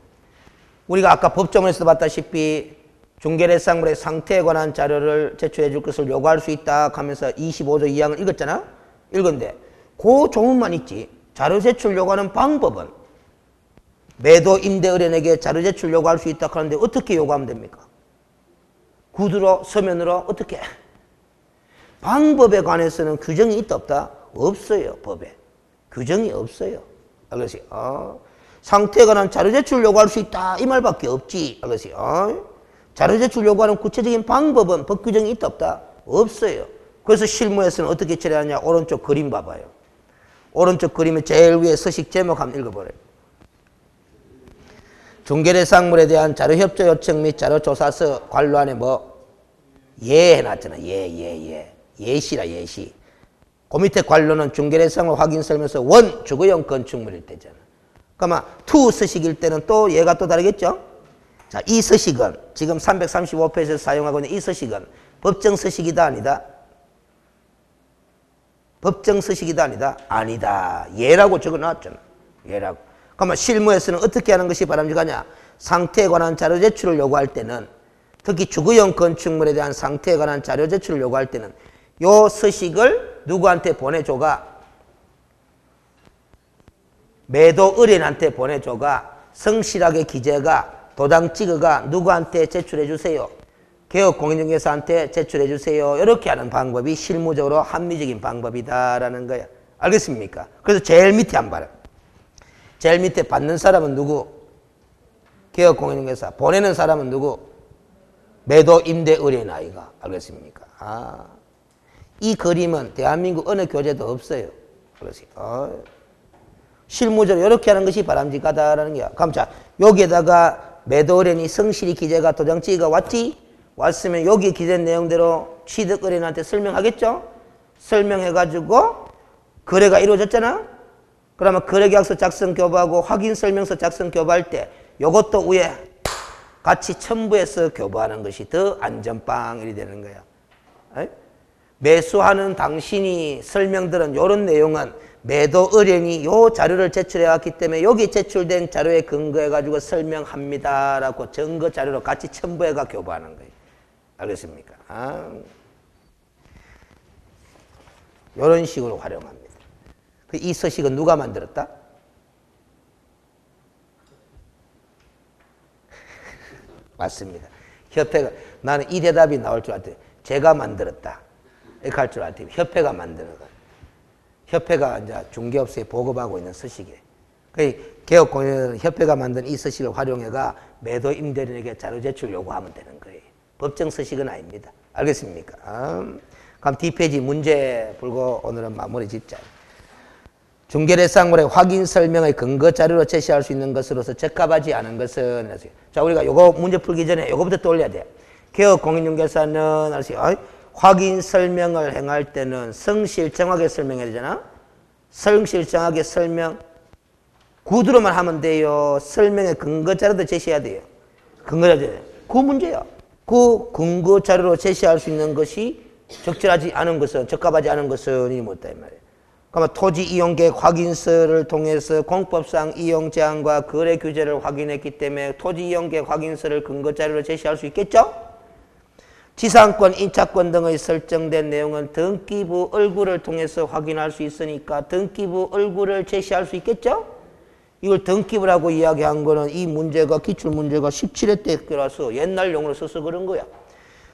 우리가 아까 법조문에서도 봤다시피 중개대상물의 상태에 관한 자료를 제출해 줄 것을 요구할 수 있다 하면서 25조 2항을 읽었잖아? 읽었는데 그 조문만 있지. 자료 제출 요구하는 방법은 매도 임대 의뢰인에게 자료 제출 요구할 수 있다 하는데 어떻게 요구하면 됩니까? 구두로 서면으로 어떻게? 방법에 관해서는 규정이 있다 없다? 없어요. 법에. 규정이 없어요. 알겠어요? 상태에 관한 자료 제출 요구할 수 있다 이 말밖에 없지. 알겠어요? 자료 제출 요구하는 구체적인 방법은 법 규정이 있다 없다? 없어요. 그래서 실무에서는 어떻게 처리하냐? 오른쪽 그림 봐봐요. 오른쪽 그림의 제일 위에 서식 제목 한번 읽어보래요. 중개대상물에 대한 자료 협조 요청 및 자료 조사서 관로 안에 뭐 예 해놨잖아. 예시라 예시. 그 밑에 관로는 중개대상물 확인 설명서 1 주거용 건축물일 때잖아. 그러면 2 서식일 때는 또 얘가 또 다르겠죠? 자, 이 서식은 지금 335페이지에서 사용하고 있는 이 서식은 법정 서식이다 아니다? 법정 서식이다 아니다? 아니다. 예라고 적어놨잖아. 예라고. 그러면 실무에서는 어떻게 하는 것이 바람직하냐? 상태에 관한 자료 제출을 요구할 때는 특히 주거용 건축물에 대한 상태에 관한 자료 제출을 요구할 때는 요 서식을 누구한테 보내줘가? 매도 의뢰인한테 보내줘가 성실하게 기재가 도장 찍어가 누구한테 제출해 주세요? 개업공인중개사한테 제출해 주세요. 이렇게 하는 방법이 실무적으로 합리적인 방법이다라는 거야. 알겠습니까? 그래서 제일 밑에 한 발. 제일 밑에 받는 사람은 누구? 개업공인중개사. 보내는 사람은 누구? 매도 임대 의뢰인 아이가. 알겠습니까? 아, 이 그림은 대한민국 어느 교재도 없어요. 그렇죠? 실무적으로 이렇게 하는 것이 바람직하다라는 거야. 그럼 자, 여기에다가 매도 의뢰인이 성실히 기재가 도장 찍어가 왔지? 왔으면 여기 기재된 내용대로 취득 의뢰인한테 설명하겠죠? 설명해가지고 거래가 이루어졌잖아? 그러면 거래계약서 작성 교부하고 확인 설명서 작성 교부할 때 요것도 위에 같이 첨부해서 교부하는 것이 더 안전빵이 되는 거야. 에이? 매수하는 당신이 설명들은 이런 내용은 매도 의뢰인이 요 자료를 제출해 왔기 때문에 여기 제출된 자료에 근거해 가지고 설명합니다라고 증거 자료로 같이 첨부해 가 교부하는 거예요. 알겠습니까? 이런 식으로 활용합니다. 이 서식은 누가 만들었다? 맞습니다. 협회가, 나는 이 대답이 나올 줄 알았더니 제가 만들었다 이렇게 할 줄 알았더니 협회가 만드는 거예요. 협회가 이제 중개업소에 보급하고 있는 서식이에요. 개업공인은 협회가 만든 이 서식을 활용해가 매도 임대인에게 자료 제출 요구하면 되는 거예요. 법정 서식은 아닙니다. 알겠습니까? 그럼 D페이지 문제 풀고 오늘은 마무리 짓자. 중개대상물의 확인 설명의 근거 자료로 제시할 수 있는 것으로서 적합하지 않은 것은, 자, 우리가 요거 문제 풀기 전에 요거부터 떠올려야 돼. 개업공인중개사는 아시죠? 확인 설명을 행할 때는 성실정하게 설명해야 되잖아. 성실정하게 설명 구두로만 하면 돼요. 설명의 근거 자료도 제시해야 돼요. 근거 자료. 그 문제야. 그 근거 자료로 제시할 수 있는 것이 적절하지 않은 것은, 적합하지 않은 것은 이 뭐다 이 말이에요. 그러면 토지 이용 계획 확인서를 통해서 공법상 이용 제한과 거래 규제를 확인했기 때문에 토지 이용 계획 확인서를 근거 자료로 제시할 수 있겠죠? 지상권, 인차권 등의 설정된 내용은 등기부 얼굴을 통해서 확인할 수 있으니까 등기부 얼굴을 제시할 수 있겠죠? 이걸 등기부라고 이야기한 거는 이 문제가 기출문제가 17회 때라서 옛날 용어를 써서 그런 거야.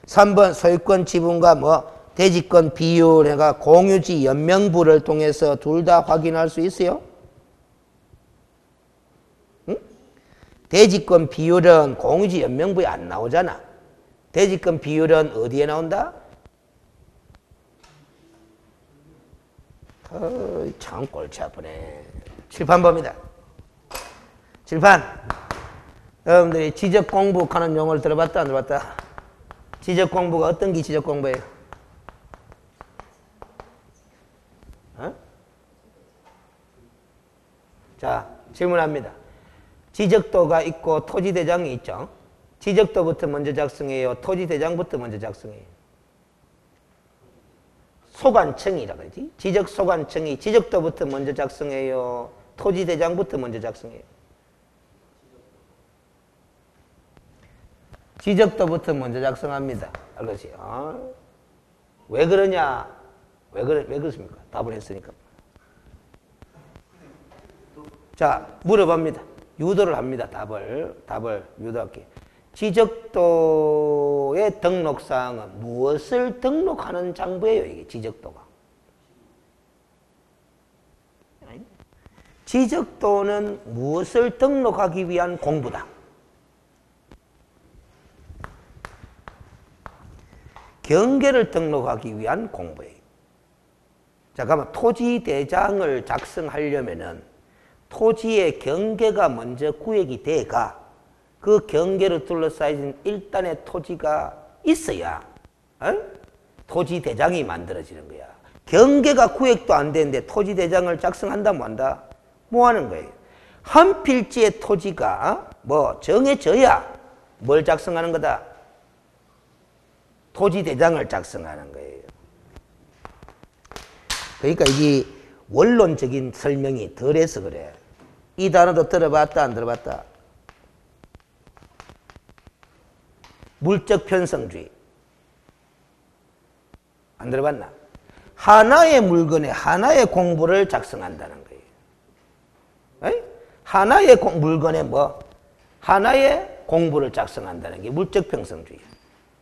3번 소유권 지분과 대지권 비율해가 공유지 연명부를 통해서 둘 다 확인할 수 있어요? 응? 대지권 비율은 공유지 연명부에 안 나오잖아. 대지권 비율은 어디에 나온다? 참 골치 아프네. 칠판 봅니다. 칠판. 여러분들이 지적 공부하는 용어를 들어봤다 안 들어봤다? 지적 공부가 어떤 게 지적 공부예요? 자, 질문합니다. 지적도가 있고 토지대장이 있죠. 지적도부터 먼저 작성해요? 토지대장부터 먼저 작성해요? 소관청이라 그러지. 지적소관청이 지적도부터 먼저 작성해요? 토지대장부터 먼저 작성해요? 지적도부터 먼저 작성합니다. 그렇지. 왜 그러냐? 왜 그렇습니까? 답을 했으니까. 자, 물어봅니다. 유도를 합니다. 답을 유도할게요. 지적도의 등록사항은 무엇을 등록하는 장부예요? 이게 지적도가. 지적도는 무엇을 등록하기 위한 공부다? 경계를 등록하기 위한 공부예요. 자, 그러면 토지대장을 작성하려면은 토지의 경계가 먼저 구획이 돼가 그 경계를 둘러싸인 일단의 토지가 있어야 토지대장이 만들어지는 거야. 경계가 구획도 안 되는데 토지대장을 작성한다 뭐 한다? 뭐 하는 거예요? 한 필지의 토지가 정해져야 뭘 작성하는 거다? 토지대장을 작성하는 거예요. 그러니까 이게 원론적인 설명이 덜해서 그래. 이 단어도 들어봤다 안 들어봤다? 물적 편성주의 안 들어봤나? 하나의 물건에 하나의 공부를 작성한다는 거예요. 에이? 하나의 물건에 뭐? 하나의 공부를 작성한다는 게 물적평성주의야.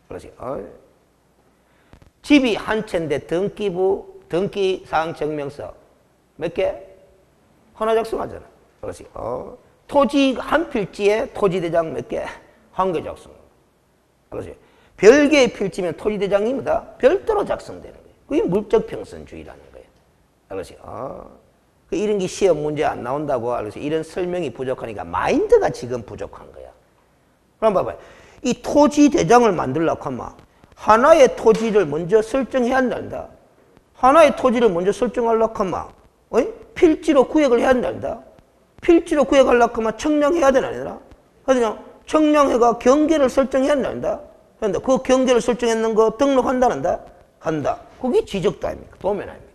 그렇지. 집이 한 채인데 등기사항 증명서 몇 개? 하나 작성하잖아. 그렇지. 토지 한 필지에 토지대장 몇 개? 한 개 작성. 그렇지. 별개의 필지면 토지대장이 뭐다? 별도로 작성되는 거예요. 그게 물적평성주의라는 거예요. 그렇지. 이런 게 시험 문제 안 나온다고. 그래서 이런 설명이 부족하니까 마인드가 지금 부족한 거야. 그럼 봐봐요. 이 토지대장을 만들려고 하면 하나의 토지를 먼저 설정해야 한다. 하나의 토지를 먼저 설정하려고 하면 필지로 구역을 해야 한다. 필지로 구역하려고 하면 청량해야 되나 아니라? 그냥 청량해가 경계를 설정해야 한다. 그런데 그 경계를 설정했는 거 등록한다는다? 한다. 그게 지적도 아닙니까? 도면 아닙니까?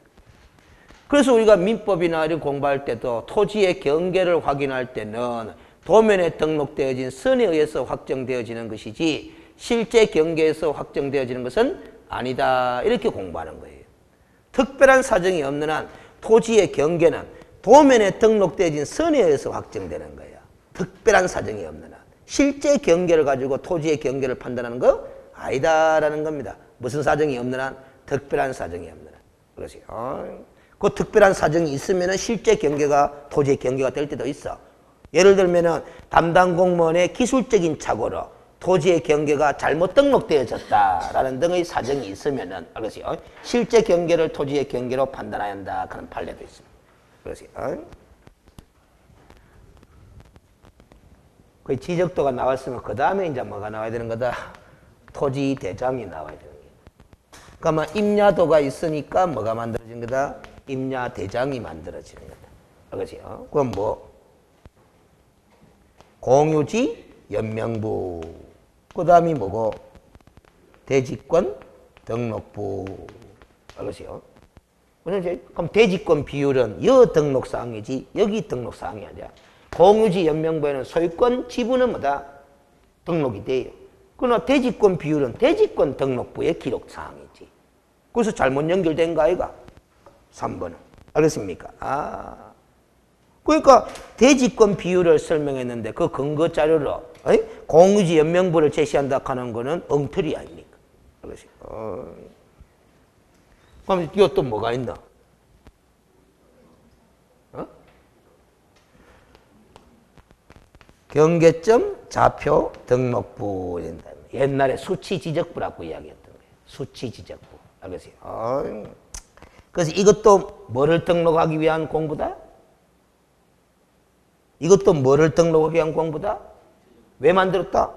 그래서 우리가 민법이나 이런 공부할 때도 토지의 경계를 확인할 때는 도면에 등록되어진 선에 의해서 확정되어지는 것이지 실제 경계에서 확정되어지는 것은 아니다. 이렇게 공부하는 거예요. 특별한 사정이 없는 한 토지의 경계는 도면에 등록되어진 선에 의해서 확정되는 거야. 특별한 사정이 없는 한. 실제 경계를 가지고 토지의 경계를 판단하는 거 아니다라는 겁니다. 무슨 사정이 없는 한? 특별한 사정이 없는 한. 그렇지. 그 특별한 사정이 있으면 실제 경계가 토지의 경계가 될 때도 있어. 예를 들면 담당 공무원의 기술적인 착오로 토지의 경계가 잘못 등록되어졌다라는 등의 사정이 있으면은 그렇지. 실제 경계를 토지의 경계로 판단해야 한다. 그런 판례도 있습니다. 그렇지. 그 지적도가 나왔으면 그 다음에 이제 뭐가 나와야 되는 거다? 토지 대장이 나와야 되는 거예요. 그러면 임야도가 있으니까 뭐가 만들어진 거다? 임야 대장이 만들어지는 거다. 그렇지. 그럼 뭐? 공유지 연명부. 그 다음이 뭐고? 대지권 등록부. 그렇지요. 그럼 대지권 비율은 여 등록사항이지 여기 등록사항이 아니야. 공유지 연명부에는 소유권 지분은 뭐다? 등록이 돼요. 그러나 대지권 비율은 대지권 등록부의 기록사항이지. 그래서 잘못 연결된 거 아이가? 3번은. 알겠습니까? 그러니까 대지권 비율을 설명했는데 그 근거 자료로 공유지 연명부를 제시한다 하는 거는 엉터리 아닙니까? 그렇지. 그럼 이거 또 뭐가 있나? 경계점 좌표 등록부. 옛날에 수치지적부라고 이야기했던 거예요. 수치지적부. 알겠어요? 그래서 이것도 뭐를 등록하기 위한 공부다? 이것도 뭐를 등록하기 위한 공부다? 왜 만들었다?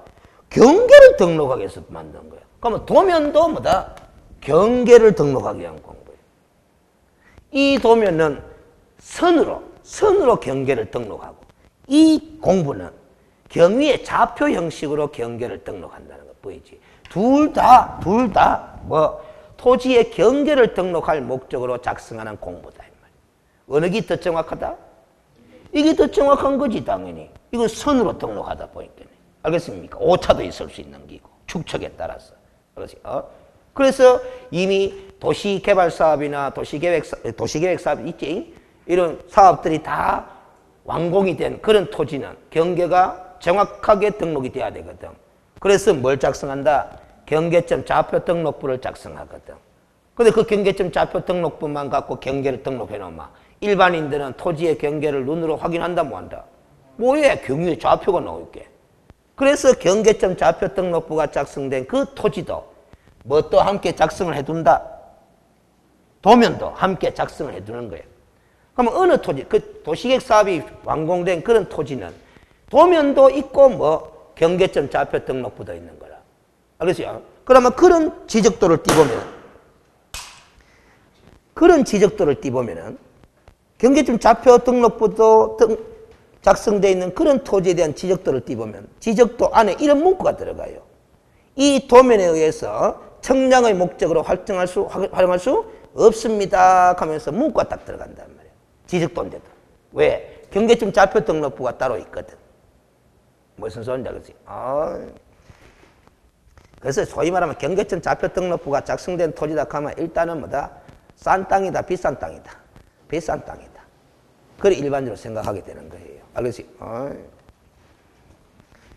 경계를 등록하기 위해서 만든 거야. 그러면 도면도 뭐다? 경계를 등록하기 위한 공부예요. 이 도면은 선으로 경계를 등록하고 이 공부는 경위의 좌표 형식으로 경계를 등록한다는 거 보이지? 둘 다 뭐 토지의 경계를 등록할 목적으로 작성하는 공부다. 이 말이야. 어느 게 더 정확하다? 이게 더 정확한 거지 당연히. 이건 선으로 등록하다 보니까. 알겠습니까? 오차도 있을 수 있는 기고 축척에 따라서. 그렇지? 그래서 이미 도시개발 사업이나 도시계획 사업 있지? 이런 사업들이 다 완공이 된 그런 토지는 경계가 정확하게 등록이 돼야 되거든. 그래서 뭘 작성한다? 경계점 좌표 등록부를 작성하거든. 근데 그 경계점 좌표 등록부만 갖고 경계를 등록해 놓으면 일반인들은 토지의 경계를 눈으로 확인한다 뭐한다? 뭐해? 경위의 좌표가 나올게. 그래서 경계점 좌표 등록부가 작성된 그 토지도 뭣도 함께 작성을 해둔다. 도면도 함께 작성을 해두는 거예요. 그러면 어느 토지, 그 도시계획 사업이 완공된 그런 토지는 도면도 있고 뭐 경계점 좌표 등록부도 있는 거라. 알겠어요? 그러면 그런 지적도를 띄보면은 경계점 좌표 등록부도 작성되어 있는 그런 토지에 대한 지적도를 띄보면 지적도 안에 이런 문구가 들어가요. 이 도면에 의해서 청량의 목적으로 활용할 수 없습니다 하면서 문구가 딱 들어간단 말이에요. 지적도인데도. 왜? 경계점 좌표 등록부가 따로 있거든. 무슨 소리인지 알겠어요? 그래서 소위 말하면 경계점 좌표 등록부가 작성된 토지다 하면 일단은 뭐다? 싼 땅이다, 비싼 땅이다. 비싼 땅이다. 그래 일반적으로 생각하게 되는 거예요. 알겠지?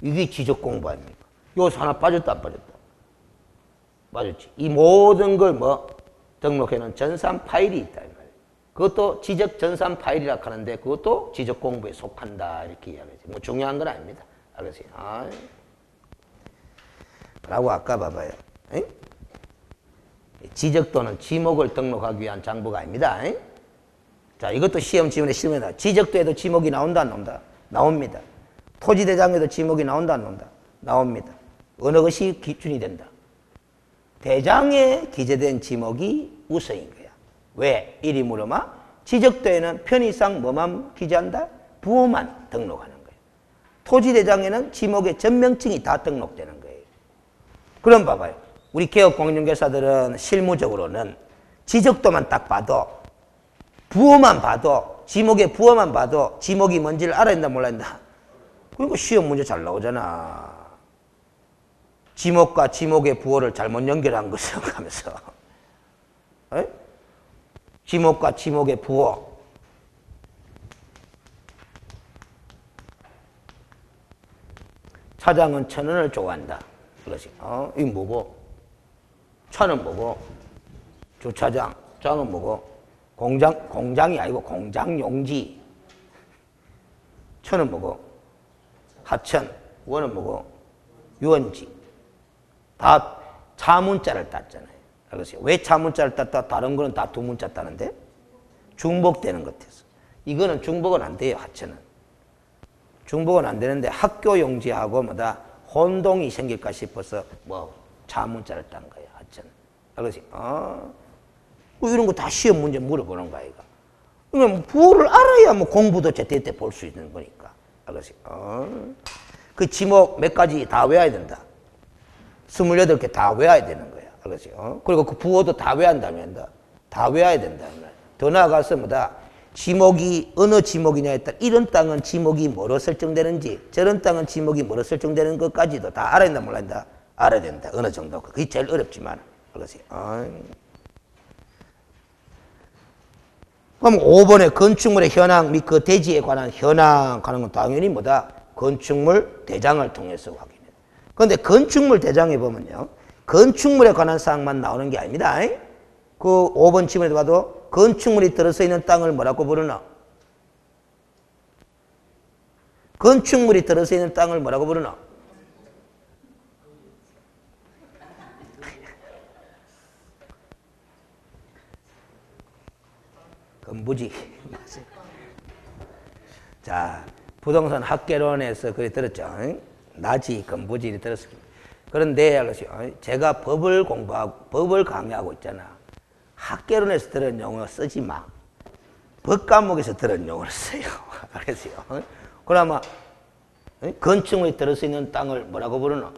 이게 지적 공부 아닙니까? 요새 하나 빠졌다, 안 빠졌다? 빠졌지. 이 모든 걸 등록해놓은 전산 파일이 있다. 이 말이에요. 그것도 지적 전산 파일이라 하는데 그것도 지적 공부에 속한다. 이렇게 이야기하지. 뭐 중요한 건 아닙니다. 알겠지? 라고 아까 봐봐요. 에? 지적도는 지목을 등록하기 위한 장부가 아닙니다. 에? 자, 이것도 시험 지문에 실무에 지적도에도 지목이 나온다, 안 나온다? 나옵니다. 토지대장에도 지목이 나온다, 안 나온다? 나옵니다. 어느 것이 기준이 된다? 대장에 기재된 지목이 우선인 거야. 왜? 이리 물어봐. 지적도에는 편의상 뭐만 기재한다? 부호만 등록하는 거예요. 토지대장에는 지목의 전명칭이 다 등록되는 거예요. 그럼 봐봐요. 우리 개업공인중개사들은 실무적으로는 지적도만 딱 봐도 부호만 봐도 지목의 부호만 봐도 지목이 뭔지를 알아야 된다 몰라야 된다. 그러니까 시험 문제 잘 나오잖아. 지목과 지목의 부호를 잘못 연결한 것을 하면서 지목과 지목의 부호 차장은 1,000원을 좋아한다. 그렇지. 이거 뭐고? 차는 뭐고? 주차장. 장은 뭐고? 공장이 아니고 공장용지. 천은 뭐고? 하천. 원은 뭐고? 유원지. 다 차문자를 땄잖아요. 그렇죠? 왜 차문자를 땄다? 다른 거는 다 두 문자 따는데? 중복되는 것 같아서. 이거는 중복은 안 돼요, 하천은. 중복은 안 되는데 학교 용지하고 뭐다 혼동이 생길까 싶어서 차문자를 딴 거예요, 하천은. 그렇지? 이런 거 다 시험 문제 물어보는 거야, 이거. 그러면 부호를 알아야 공부도 제때제때 볼 수 있는 거니까. 그렇지? 그 지목 몇 가지 다 외워야 된다. 28개 다 외워야 되는 거야. 그렇지? 그리고 그 부호도 다 외워야 한다면 다 외워야 된다. 더 나아가서 지목이 어느 지목이냐에 따라 이런 땅은 지목이 뭐로 설정되는지 저런 땅은 지목이 뭐로 설정되는 것까지도 다 알아야 된다 몰라야 된다? 알아야 된다. 어느 정도. 그게 제일 어렵지만. 그렇지? 그럼 5번에 건축물의 현황 및 그 대지에 관한 현황 하는 건 당연히 건축물 대장을 통해서 확인해. 그런데 건축물 대장에 보면요. 건축물에 관한 사항만 나오는 게 아닙니다. 그 5번 지문에도 봐도 건축물이 들어서 있는 땅을 뭐라고 부르나? 건축물이 들어서 있는 땅을 뭐라고 부르나? 건부지. 자, 부동산 학개론에서 그래 들었죠. 나지, 건부지 들었습니다. 그런데 제가 법을 강의하고 있잖아. 학개론에서 들은 용어 쓰지 마. 법 과목에서 들은 용어를 써요. 알겠어요? 그러면 건축물이 들어서 있는 땅을 뭐라고 부르나?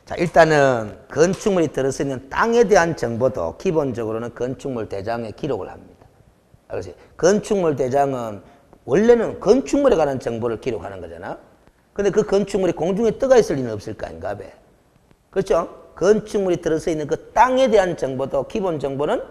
자, 일단은 건축물이 들어서 있는 땅에 대한 정보도 기본적으로는 건축물 대장에 기록을 합니다. 알겠어요? 건축물 대장은 원래는 건축물에 관한 정보를 기록하는 거잖아. 근데 그 건축물이 공중에 떠가 있을 리는 없을 거 아닌가 봐. 그렇죠? 건축물이 들어서 있는 그 땅에 대한 정보도 기본 정보는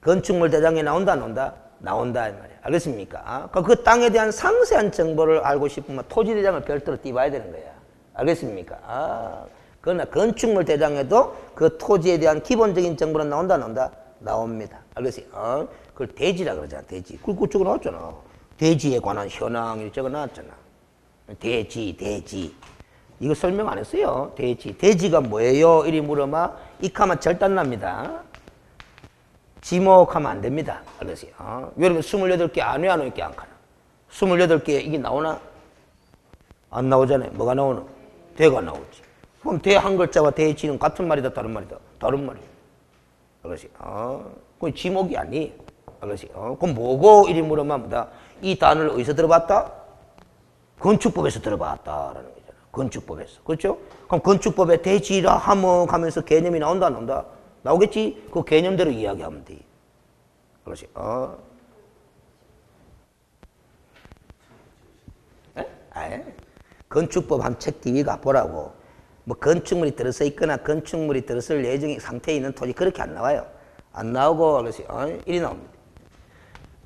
건축물 대장에 나온다, 안 나온다? 나온다, 이 말이야. 알겠습니까? 그 땅에 대한 상세한 정보를 알고 싶으면 토지 대장을 별도로 띄봐야 되는 거야. 알겠습니까? 그러나 건축물 대장에도 그 토지에 대한 기본적인 정보는 나온다, 안 나온다? 나옵니다. 알겠어요? 그걸 대지라 그러잖아, 대지. 그거 적어 나왔잖아. 대지에 관한 현황이 적어 나왔잖아. 대지. 이거 설명 안 했어요. 대지가 뭐예요? 이리 물어봐. 익하면 절단납니다. 지목하면 안 됩니다. 알겠어요? 여러분 28개 안 외워 놓을 게 안 가나? 28개 이게 나오나? 안 나오잖아요. 뭐가 나오나? 대가 나오지. 그럼 대 한 글자와 대지는 같은 말이다, 다른 말이다? 다른 말이에요. 알겠어요? 그건 지목이 아니에요. 알겠어요? 그럼 뭐고? 이리 물으면 뭐다? 이 단어를 어디서 들어봤다? 건축법에서 들어봤다라는 거잖아. 건축법에서. 그렇죠? 그럼 건축법에 대지라 하면서 개념이 나온다, 안 나온다? 나오겠지? 그 개념대로 이야기하면 돼. 그렇지? 건축법 한 책 뒤가 보라고. 뭐 건축물이 들어서 있거나 건축물이 들어설 예정인 상태에 있는 토지 그렇게 안 나와요. 안 나오고 그래서 이리 나옵니다.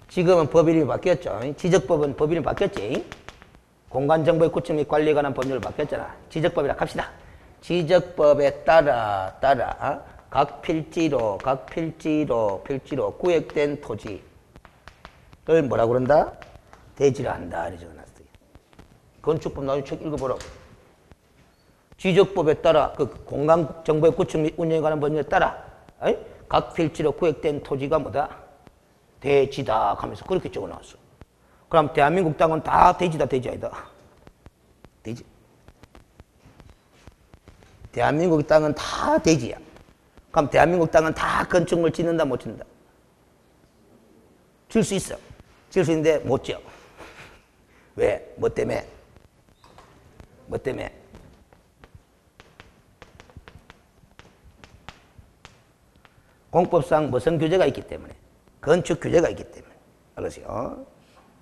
지금은 법 이름이 바뀌었죠. 지적법은 법 이름이 바뀌었지. 공간정보의 구축 및 관리에 관한 법률로 바뀌었잖아. 지적법이라 합시다. 지적법에 따라 각 필지로 구획된 토지를 뭐라고 그런다? 대지를 한다. 이렇게 적어놨어요. 건축법 나중에 책 읽어보라고. 지적법에 따라 그 공간정보의 구축 및 운영에 관한 법률에 따라 각 필지로 구획된 토지가 뭐다? 대지다 하면서 그렇게 적어놨어. 그럼 대한민국 땅은 다 대지다 대지 아니다? 대지. 대한민국 땅은 다 대지야. 그럼 대한민국 땅은 다 건축물 짓는다 못 짓는다? 질 수 있어. 질 수 있는데 못 지어. 왜? 뭐 때문에? 뭐 때문에? 공법상 무슨 규제가 있기 때문에. 건축 규제가 있기 때문에. 알았어요?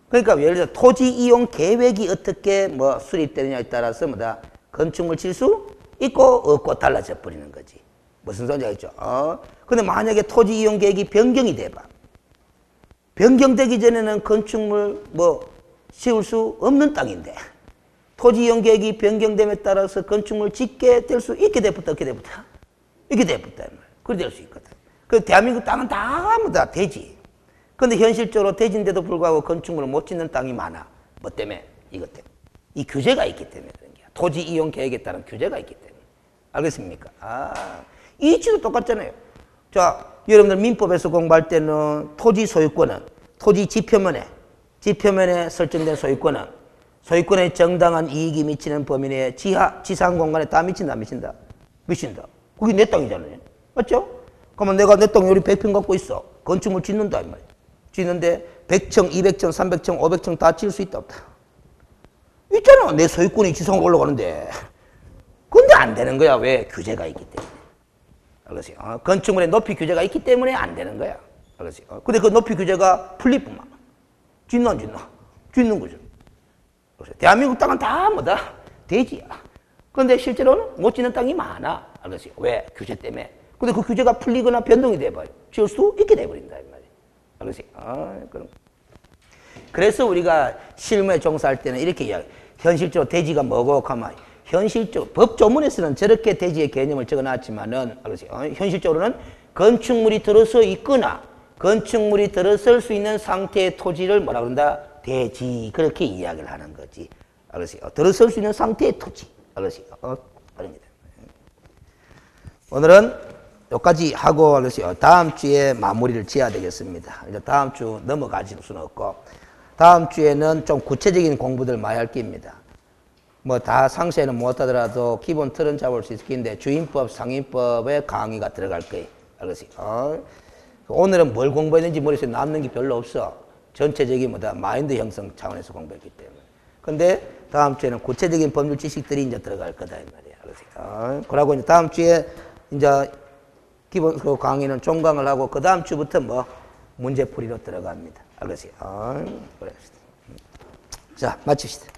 그러니까 예를 들어 토지 이용 계획이 어떻게 뭐 수립되느냐에 따라서 뭐다 건축물 칠 수 있고 없고 달라져 버리는 거지. 무슨 소리인지 알겠죠? 근데 만약에 토지 이용 계획이 변경이 돼봐. 변경되기 전에는 건축물 뭐 지을 수 없는 땅인데 토지 이용 계획이 변경됨에 따라서 건축물 짓게 될 수 있게 돼부터 없게 돼부터 있게 돼부터 그렇게 될 수 있거든. 그 대한민국 땅은 다 뭐다 대지. 근데 현실적으로 대지인데도 불구하고 건축물을 못 짓는 땅이 많아. 뭐 때문에? 이것 때문에. 이 규제가 있기 때문에 그런 거야. 토지 이용 계획에 따른 규제가 있기 때문에. 알겠습니까? 이치도 똑같잖아요. 자, 여러분들 민법에서 공부할 때는 토지 소유권은 토지 지표면에 설정된 소유권에 정당한 이익이 미치는 범위 내에 지상 공간에 다 미친다 안 미친다? 미친다. 그게 내 땅이잖아요. 맞죠? 그러면 내가 내 땅 여기 100평 갖고 있어. 건축물 짓는다 이 말이야. 짓는데 100층, 200층, 300층, 500층 다 지을 수 있다 없다? 있잖아. 내 소유권이 지상으로 올라가는데. 근데 안 되는 거야. 왜? 규제가 있기 때문에. 알겠어요? 건축물의 높이 규제가 있기 때문에 안 되는 거야. 알겠어요? 근데 그 높이 규제가 풀리뿐만. 짓나 안 짓나? 짓는 거죠. 알겠어요? 대한민국 땅은 다 뭐다? 대지야. 그런데 실제로는 못 짓는 땅이 많아. 알겠어요? 왜? 규제 때문에. 근데 그 규제가 풀리거나 변동이 돼버려. 지을 수 있게 돼버린다. 이 말이야. 알겠어요? 그럼. 그래서 우리가 실무에 종사할 때는 이렇게 이야기해. 현실적으로 대지가 뭐고, 가만 현실적으로, 법 조문에서는 저렇게 대지의 개념을 적어 놨지만은, 현실적으로는 건축물이 들어서 있거나, 건축물이 들어설 수 있는 상태의 토지를 뭐라 그런다? 대지. 그렇게 이야기를 하는 거지. 알겠어요? 들어설 수 있는 상태의 토지. 알겠어요? 그럽니다. 오늘은 여기까지 하고, 알겠어요? 다음 주에 마무리를 지어야 되겠습니다. 이제 다음 주 넘어가실 수는 없고, 다음 주에는 좀 구체적인 공부들 많이 할 겁니다. 뭐 다 상세는 못하더라도 기본 틀은 잡을 수 있을 텐데 주임법, 상임법의 강의가 들어갈 거예요. 알겠어요? 오늘은 뭘 공부했는지 머릿속에 남는 게 별로 없어. 전체적인 뭐다 마인드 형성 차원에서 공부했기 때문에. 근데 다음 주에는 구체적인 법률 지식들이 이제 들어갈 거다 이 말이야. 알겠어요? 그러고 이제 다음 주에 이제 기본 그 강의는 종강을 하고 그 다음 주부터 뭐 문제풀이로 들어갑니다. 알겠어요? 그래. 자, 마칩시다.